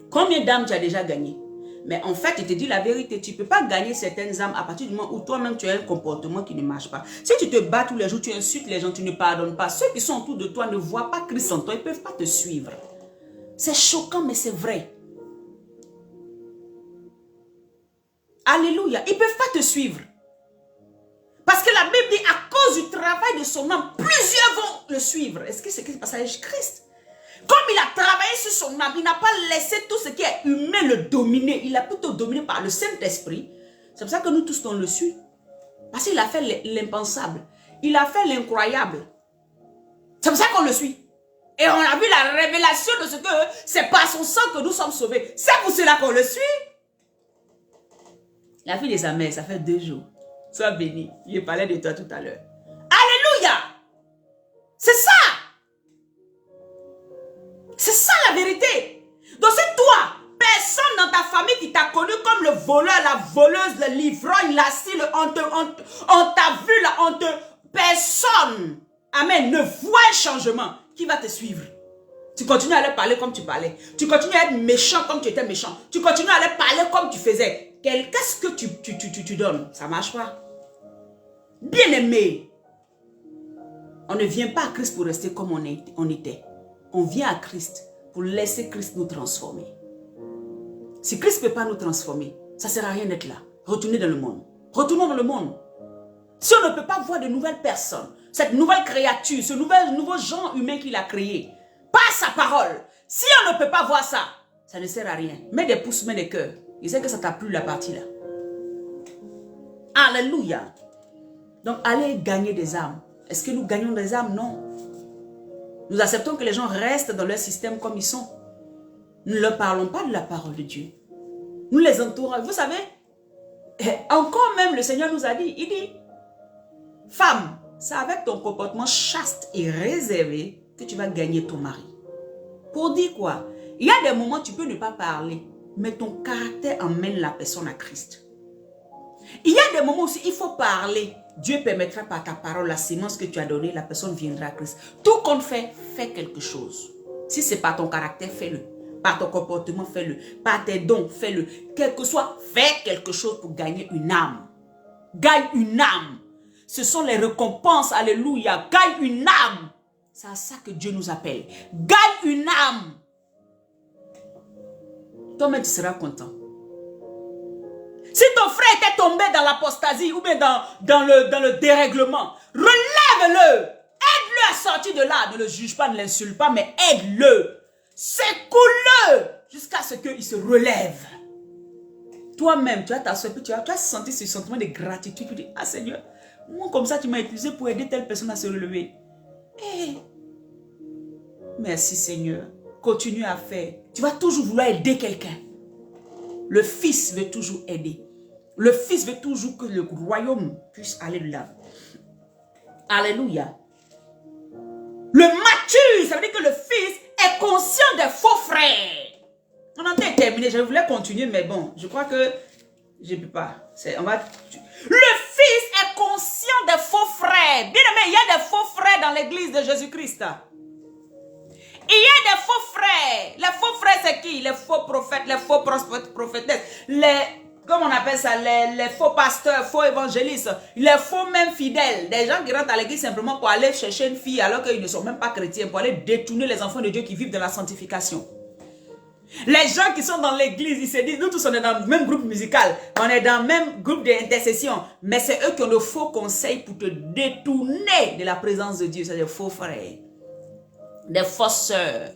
Combien d'âmes tu as déjà gagné? Mais en fait, il te dit la vérité. Tu ne peux pas gagner certaines âmes à partir du moment où toi-même tu as un comportement qui ne marche pas. Si tu te bats tous les jours, tu insultes les gens, tu ne pardonnes pas. Ceux qui sont autour de toi ne voient pas Christ en toi. Ils ne peuvent pas te suivre. C'est choquant, mais c'est vrai. Alléluia. Ils ne peuvent pas te suivre. Parce que la Bible dit, à cause du travail de son âme, plusieurs vont le suivre. Est-ce que c'est ce qui se passe avec Christ? Comme il a travaillé sur son âme, il n'a pas laissé tout ce qui est humain le dominer. Il a plutôt dominé par le Saint-Esprit. C'est pour ça que nous tous, on le suit. Parce qu'il a fait l'impensable. Il a fait l'incroyable. C'est pour ça qu'on le suit. Et on a vu la révélation de ce que c'est par son sang que nous sommes sauvés. C'est pour cela qu'on le suit. La fille de sa mère, ça fait 2 jours. Sois béni. Je parlais de toi tout à l'heure. Alléluia. C'est ça. C'est ça la vérité. Donc c'est toi, personne dans ta famille qui t'a connu comme le voleur, la voleuse, le l'ivrogne, la scie, on t'a vu la honte. Personne, amen, ne voit un changement qui va te suivre. Tu continues à leur parler comme tu parlais. Tu continues à être méchant comme tu étais méchant. Tu continues à leur parler comme tu faisais. Qu'est-ce que tu donnes? Ça ne marche pas. Bien-aimé, on ne vient pas à Christ pour rester comme on était. On vient à Christ pour laisser Christ nous transformer. Si Christ ne peut pas nous transformer, ça ne sert à rien d'être là. Retournez dans le monde. Retournons dans le monde. Si on ne peut pas voir de nouvelles personnes, cette nouvelle créature, ce nouveau genre humain qu'il a créé, par sa parole, si on ne peut pas voir ça, ça ne sert à rien. Mets des pouces, mets des cœurs. Il sait que ça t'a plu la partie là. Alléluia. Donc allez gagner des âmes. Est-ce que nous gagnons des âmes? Non. Nous acceptons que les gens restent dans leur système comme ils sont. Nous ne leur parlons pas de la parole de Dieu. Nous les entourons. Vous savez, encore même le Seigneur nous a dit, il dit, femme, c'est avec ton comportement chaste et réservé que tu vas gagner ton mari. Pour dire quoi? Il y a des moments où tu peux ne pas parler, mais ton caractère emmène la personne à Christ. Il y a des moments où il faut parler. Dieu permettra par ta parole, la sémence que tu as donnée, la personne viendra à Christ. Tout compte fait, fais quelque chose. Si c'est par ton caractère, fais-le. Par ton comportement, fais-le. Par tes dons, fais-le. Quel que soit, fais quelque chose pour gagner une âme. Gagne une âme. Ce sont les récompenses, alléluia. Gagne une âme. C'est à ça que Dieu nous appelle. Gagne une âme. Toi-même, tu seras content. Si ton frère était tombé dans l'apostasie ou bien dans le dérèglement, relève-le. Aide-le à sortir de là. Ne le juge pas, ne l'insulte pas, mais aide-le. Secoue-le jusqu'à ce qu'il se relève. Toi-même, tu as ta soeur, tu as senti ce sentiment de gratitude. Tu dis, ah Seigneur, moi comme ça tu m'as utilisé pour aider telle personne à se relever. Hey. Merci Seigneur. Continue à faire. Tu vas toujours vouloir aider quelqu'un. Le Fils veut toujours aider. Le Fils veut toujours que le royaume puisse aller de l'avant. Alléluia. Le mature, ça veut dire que le Fils est conscient des faux frères. On en est terminé. Je voulais continuer, mais bon, je crois que je ne peux pas. Le Fils est conscient des faux frères. Bien aimé, il y a des faux frères dans l'église de Jésus-Christ. Il y a des faux frères. Les faux frères, c'est qui? Les faux prophètes, les faux prophétesses, comment on appelle ça? Les faux pasteurs, faux évangélistes, les faux même fidèles. Des gens qui rentrent à l'église simplement pour aller chercher une fille alors qu'ils ne sont même pas chrétiens, pour aller détourner les enfants de Dieu qui vivent de la sanctification. Les gens qui sont dans l'église, ils se disent, nous tous on est dans le même groupe musical, on est dans le même groupe d'intercession, mais c'est eux qui ont de faux conseils pour te détourner de la présence de Dieu. C'est des faux frères. Des fausses sœurs,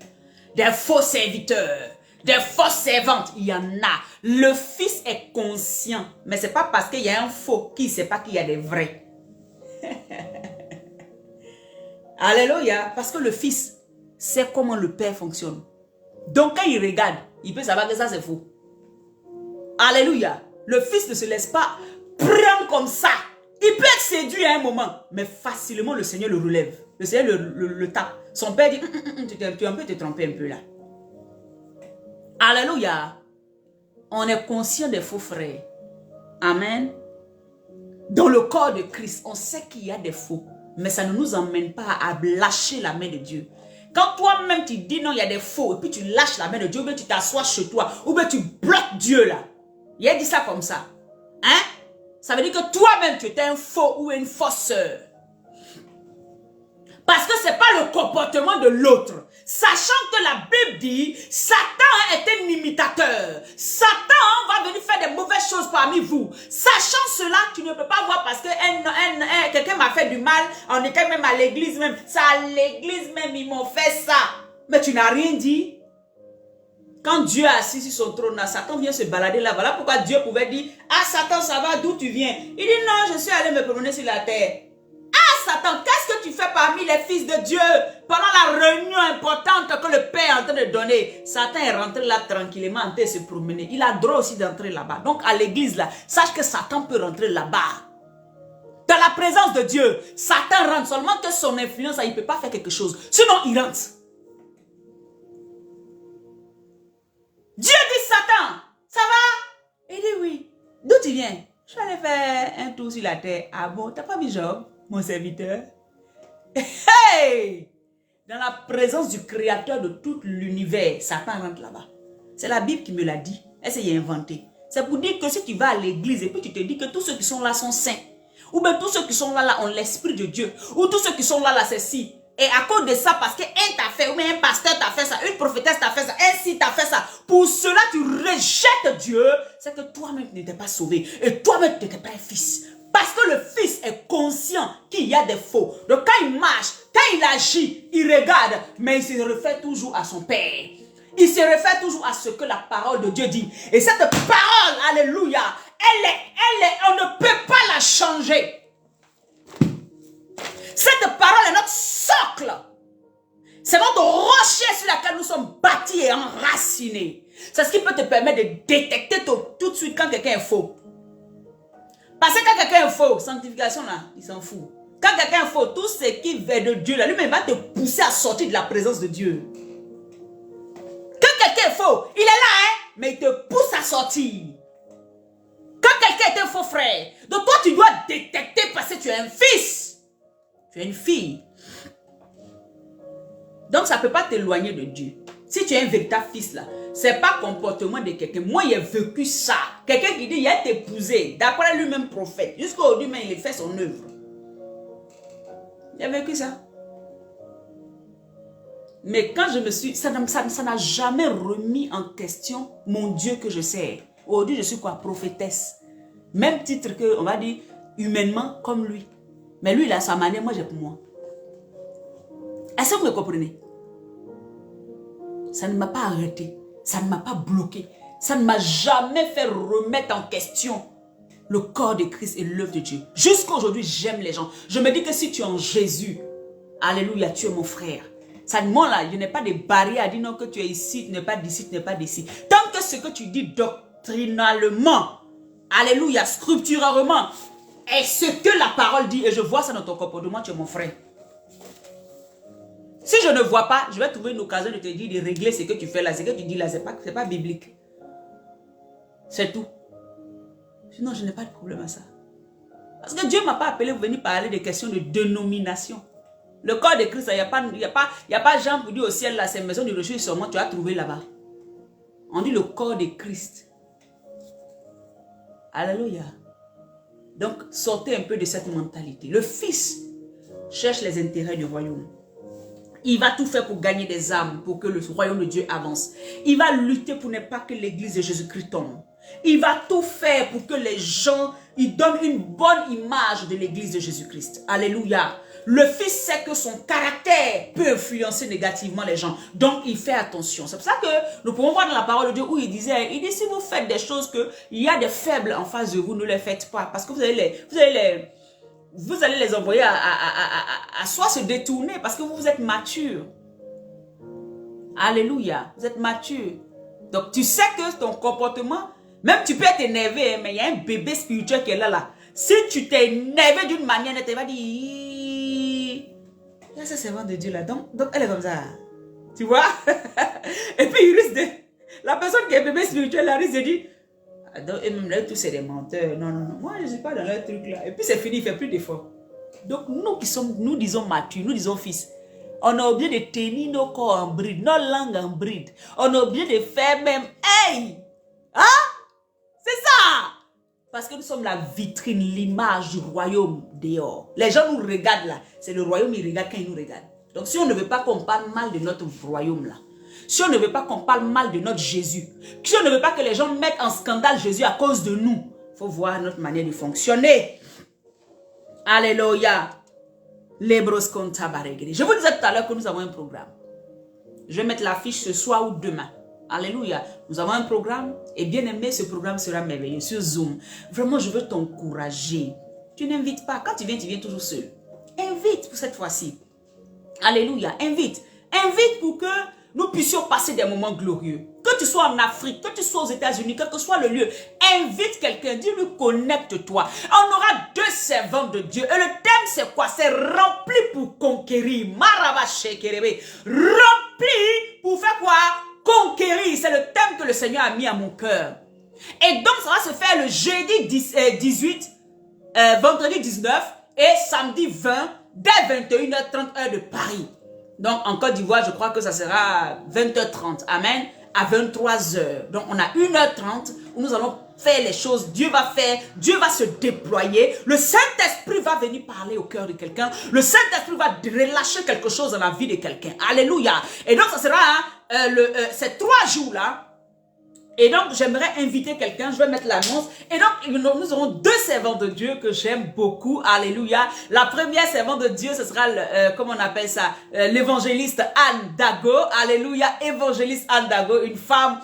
des faux serviteurs, des fausses servantes, il y en a. Le Fils est conscient, mais ce n'est pas parce qu'il y a un faux qu'il ne sait pas qu'il y a des vrais. Alléluia, parce que le Fils sait comment le Père fonctionne. Donc quand il regarde, il peut savoir que ça c'est faux. Alléluia, le Fils ne se laisse pas prendre comme ça. Il peut être séduit à un moment, mais facilement le Seigneur le relève. Le Seigneur le tape. Son père dit, tu peux te tromper un peu là. Alléluia. On est conscient des faux frères. Amen. Dans le corps de Christ, on sait qu'il y a des faux. Mais ça ne nous emmène pas à lâcher la main de Dieu. Quand toi-même tu dis non, il y a des faux, et puis tu lâches la main de Dieu, ou bien tu t'assois chez toi, ou bien tu bloques Dieu là. Il a dit ça comme ça. Hein? Ça veut dire que toi-même tu étais un faux ou une fausse sœur. Parce que ce n'est pas le comportement de l'autre. Sachant que la Bible dit, Satan est un imitateur. Satan va venir faire des mauvaises choses parmi vous. Sachant cela, tu ne peux pas voir parce que quelqu'un m'a fait du mal, on était même à l'église même. Ça, à l'église même, ils m'ont fait ça. Mais tu n'as rien dit. Quand Dieu est assis sur son trône, Satan vient se balader là. Voilà pourquoi Dieu pouvait dire, ah Satan, ça va, d'où tu viens? Il dit, non, je suis allé me promener sur la terre. Ah Satan, qu'est-ce que tu fais parmi les fils de Dieu? Pendant la réunion importante que le Père est en train de donner, Satan est rentré là tranquillement en train de se promener. Il a droit aussi d'entrer là-bas. Donc à l'église là, sache que Satan peut rentrer là-bas. Dans la présence de Dieu, Satan rentre seulement que son influence, il ne peut pas faire quelque chose. Sinon, il rentre. Dieu dit Satan, ça va? Il dit oui. D'où tu viens? Je suis allé faire un tour sur la terre. Ah bon, t'as pas vu Job, mon serviteur? Hey! Dans la présence du créateur de tout l'univers, Satan rentre là-bas. C'est la Bible qui me l'a dit. Elle s'est inventée. C'est pour dire que si tu vas à l'église et puis tu te dis que tous ceux qui sont là sont saints, ou bien tous ceux qui sont là ont l'esprit de Dieu, ou tous ceux qui sont là c'est si. Et à cause de ça, parce qu'un t'a fait, ou bien un pasteur t'a fait ça, une prophétesse t'a fait ça, un si t'a fait ça, pour cela tu rejettes Dieu, c'est que toi-même n'étais pas sauvé. Et toi-même tu n'étais pas un fils. Parce que le fils est conscient qu'il y a des faux. Donc quand il marche, quand il agit, il regarde, mais il se réfère toujours à son Père. Il se réfère toujours à ce que la parole de Dieu dit. Et cette parole, alléluia, on ne peut pas la changer. Cette parole est notre socle. C'est notre rocher sur lequel nous sommes bâtis et enracinés. C'est ce qui peut te permettre de détecter tout de suite quand quelqu'un est faux. Parce que quand quelqu'un est faux, sanctification là, il s'en fout. Quand quelqu'un est faux, tout ce qui vient de Dieu là, lui-même va te pousser à sortir de la présence de Dieu. Quand quelqu'un est faux, il est là, hein, mais il te pousse à sortir. Quand quelqu'un est un faux frère, donc toi tu dois détecter parce que tu es un fils. Tu es une fille. Donc ça ne peut pas t'éloigner de Dieu. Si tu es un véritable fils là, ce n'est pas comportement de quelqu'un. Moi, j'ai vécu ça. Quelqu'un qui dit, il a été épousé, d'après lui-même prophète. Jusqu'à aujourd'hui, mais il a fait son œuvre. Il a vécu ça. Mais quand je me suis... Ça n'a jamais remis en question mon Dieu que je sers. Aujourd'hui, je suis quoi? Prophétesse. Même titre que, on va dire, humainement, comme lui. Mais lui, il a sa manière, moi j'ai pour moi. Est-ce que vous me comprenez? Ça ne m'a pas arrêté. Ça ne m'a pas bloqué. Ça ne m'a jamais fait remettre en question le corps de Christ et l'œuvre de Dieu. Jusqu'à aujourd'hui, j'aime les gens. Je me dis que si tu es en Jésus, alléluia, tu es mon frère. Ça ne là, il n'y a pas de barrière à dire non que tu es ici, tu n'es pas d'ici, tu n'es pas d'ici. Tant que ce que tu dis doctrinalement, alléluia, scripturalement, est ce que la parole dit, et je vois ça dans ton comportement, tu es mon frère. Si je ne vois pas, je vais trouver une occasion de te dire, de régler ce que tu fais là, ce que tu dis là, c'est pas biblique. C'est tout. Sinon, je n'ai pas de problème à ça. Parce que Dieu ne m'a pas appelé pour venir parler des questions de dénomination. Le corps de Christ, il n'y a pas Jean pour dire au ciel, là, c'est une maison de recherche seulement, tu as trouvé là-bas. On dit le corps de Christ. Alléluia. Donc, sortez un peu de cette mentalité. Le Fils cherche les intérêts du royaume. Il va tout faire pour gagner des âmes, pour que le royaume de Dieu avance. Il va lutter pour ne pas que l'église de Jésus-Christ tombe. Il va tout faire pour que les gens, ils donnent une bonne image de l'église de Jésus-Christ. Alléluia. Le Fils sait que son caractère peut influencer négativement les gens. Donc, il fait attention. C'est pour ça que nous pouvons voir dans la parole de Dieu où il dit, si vous faites des choses que il y a des faibles en face de vous, ne les faites pas. Parce que vous allez les envoyer à soit se détourner parce que vous êtes mature. Alléluia. Vous êtes mature. Donc, tu sais que ton comportement, même tu peux être énervé, mais il y a un bébé spirituel qui est là. Si tu t'es énervé d'une manière, tu vas dire, il y a ce servant de Dieu là. Donc, elle est comme ça. Tu vois? Et puis, il risque de... La personne qui est bébé spirituel, là, risque de dire, et même là, tous c'est des menteurs. Non. Moi, je ne suis pas dans leur truc là. Et puis, c'est fini, il ne fait plus d'efforts. Donc, nous disons matures, nous disons fils. On a oublié de tenir nos corps en bride, nos langues en bride. On a oublié de faire même, hey! Hein? C'est ça! Parce que nous sommes la vitrine, l'image du royaume dehors. Les gens nous regardent là. C'est le royaume, ils regardent quand ils nous regardent. Donc si on ne veut pas qu'on parle mal de notre royaume là, si on ne veut pas qu'on parle mal de notre Jésus, si on ne veut pas que les gens mettent en scandale Jésus à cause de nous, il faut voir notre manière de fonctionner. Alléluia. Je vous disais tout à l'heure que nous avons un programme. Je vais mettre l'affiche ce soir ou demain. Alléluia. Nous avons un programme et bien aimé, ce programme sera merveilleux sur Zoom. Vraiment, je veux t'encourager. Tu n'invites pas. Quand tu viens toujours seul. Invite pour cette fois-ci. Alléluia. Invite. Invite pour que nous puissions passer des moments glorieux. Que tu sois en Afrique, que tu sois aux États-Unis, quel que soit le lieu, invite quelqu'un, dis-lui connecte-toi. On aura 2 servants de Dieu. Et le thème c'est quoi? C'est rempli pour conquérir. Rempli pour faire quoi? Conquérir. C'est le thème que le Seigneur a mis à mon cœur. Et donc ça va se faire le jeudi 18, vendredi 19 et samedi 20 dès 21h30 heure de Paris. Donc, en Côte d'Ivoire, je crois que ça sera 20h30. Amen. À 23h. Donc, on a 1h30 où nous allons faire les choses. Dieu va faire. Dieu va se déployer. Le Saint-Esprit va venir parler au cœur de quelqu'un. Le Saint-Esprit va relâcher quelque chose dans la vie de quelqu'un. Alléluia. Et donc, ça sera ces 3 jours-là. Et donc, j'aimerais inviter quelqu'un, je vais mettre l'annonce. Et donc, nous aurons 2 servants de Dieu que j'aime beaucoup. Alléluia. La première servante de Dieu, ce sera, comment on appelle ça, l'évangéliste Anne Dago. Alléluia. Évangéliste Anne Dago, une femme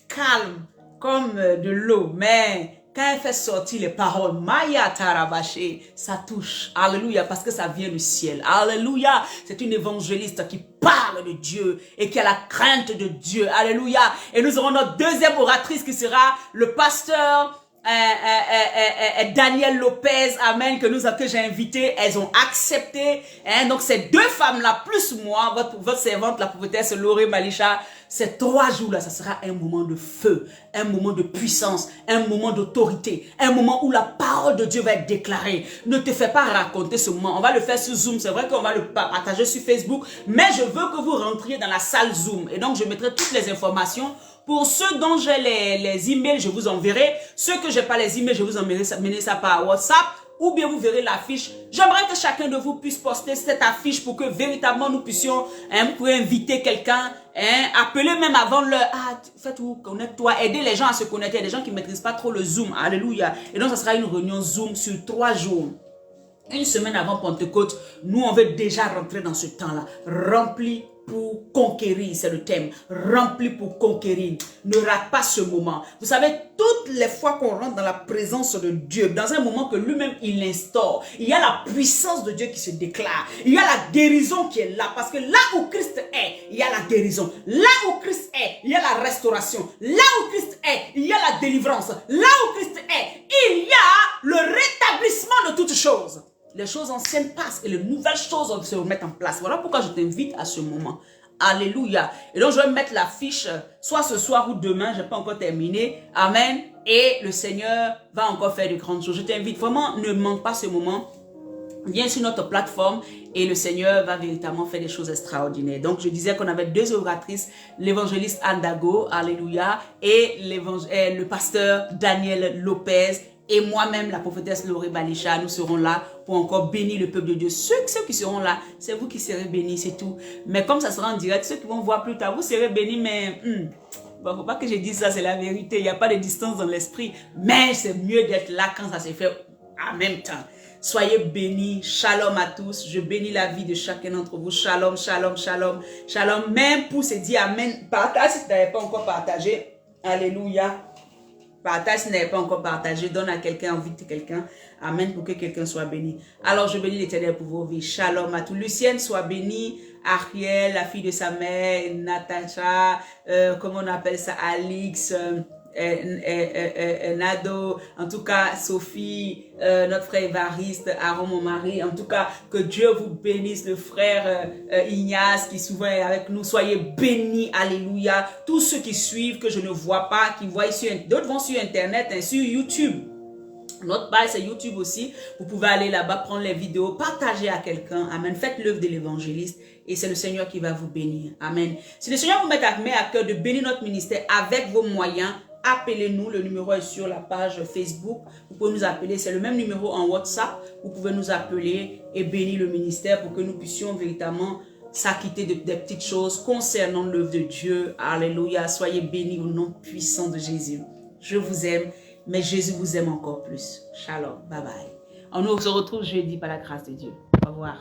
calme, comme de l'eau. Mais quand elle fait sortir les paroles, Maya Tarabaché, ça touche. Alléluia, parce que ça vient du ciel. Alléluia. C'est une évangéliste qui parle de Dieu et qui a la crainte de Dieu. Alléluia. Et nous aurons notre deuxième oratrice qui sera le pasteur Daniel Lopez, amen, que j'ai invité. Elles ont accepté. Hein, donc ces 2 femmes-là, plus moi, votre servante, la prophétesse Loré Malisha, ces 3 jours-là, ça sera un moment de feu, un moment de puissance, un moment d'autorité, un moment où la parole de Dieu va être déclarée. Ne te fais pas raconter ce moment. On va le faire sur Zoom. C'est vrai qu'on va le partager sur Facebook, mais je veux que vous rentriez dans la salle Zoom. Et donc, je mettrai toutes les informations. Pour ceux dont j'ai les emails, je vous enverrai. Ceux que j'ai pas les emails, je vous enverrai ça par WhatsApp. Ou bien vous verrez l'affiche. J'aimerais que chacun de vous puisse poster cette affiche pour que véritablement nous puissions, vous pouvez inviter quelqu'un, appeler même avant l'heure. Ah, faites-vous, connecte-toi, aider les gens à se connecter. Il y a des gens qui ne maîtrisent pas trop le Zoom. Alléluia. Et donc, ça sera une réunion Zoom sur 3 jours. Une semaine avant Pentecôte, nous, on veut déjà rentrer dans ce temps-là. Rempli pour conquérir, c'est le thème. Rempli pour conquérir. Ne rate pas ce moment. Vous savez, toutes les fois qu'on rentre dans la présence de Dieu, dans un moment que lui-même il instaure, il y a la puissance de Dieu qui se déclare. Il y a la guérison qui est là. Parce que là où Christ est, il y a la guérison. Là où Christ est, il y a la restauration. Là où Christ est, il y a la délivrance. Là où Christ est, il y a le rétablissement de toutes choses. Les choses anciennes passent et les nouvelles choses se remettent en place. Voilà pourquoi je t'invite à ce moment. Alléluia. Et donc, je vais mettre l'affiche, soit ce soir ou demain, je n'ai pas encore terminé. Amen. Et le Seigneur va encore faire de grandes choses. Je t'invite vraiment, ne manque pas ce moment. Viens sur notre plateforme et le Seigneur va véritablement faire des choses extraordinaires. Donc, je disais qu'on avait 2 oratrices, l'évangéliste Anne Dago, alléluia, et le pasteur Daniel Lopez. Et moi-même, la prophétesse Loré Malisha, nous serons là pour encore bénir le peuple de Dieu. Ceux qui seront là, c'est vous qui serez bénis, c'est tout. Mais comme ça sera en direct, ceux qui vont voir plus tard, vous serez bénis, mais bon, faut pas que je dise ça, c'est la vérité. Il n'y a pas de distance dans l'esprit. Mais c'est mieux d'être là quand ça se fait en même temps. Soyez bénis. Shalom à tous. Je bénis la vie de chacun d'entre vous. Shalom, shalom, shalom, shalom. Même pour se dire amen. Partage si tu n'avais pas encore partagé. Alléluia. Partage si tu n'avais pas encore partagé. Donne à quelqu'un, invite quelqu'un. Amen pour que quelqu'un soit béni. Alors je bénis l'Éternel pour vos vies. Shalom à tous. Lucienne soit bénie. Ariel, la fille de sa mère. Natacha, comment on appelle ça, Alix, Nado, en tout cas Sophie, notre frère Évariste, Aaron mon mari, en tout cas que Dieu vous bénisse, le frère Ignace qui souvent est avec nous, soyez bénis, alléluia, tous ceux qui suivent que je ne vois pas, qui voient sur, d'autres vont sur internet, hein, sur YouTube. Notre page c'est YouTube aussi, vous pouvez aller là-bas prendre les vidéos, partager à quelqu'un, amen, faites l'œuvre de l'évangéliste et c'est le Seigneur qui va vous bénir, amen. Si le Seigneur vous met à cœur de bénir notre ministère avec vos moyens, appelez-nous, le numéro est sur la page Facebook, vous pouvez nous appeler, c'est le même numéro en WhatsApp, vous pouvez nous appeler et bénir le ministère pour que nous puissions véritablement s'acquitter des petites choses concernant l'œuvre de Dieu, alléluia, soyez bénis au nom puissant de Jésus. Je vous aime, mais Jésus vous aime encore plus. Shalom, bye bye. On se retrouve jeudi par la grâce de Dieu. Au revoir.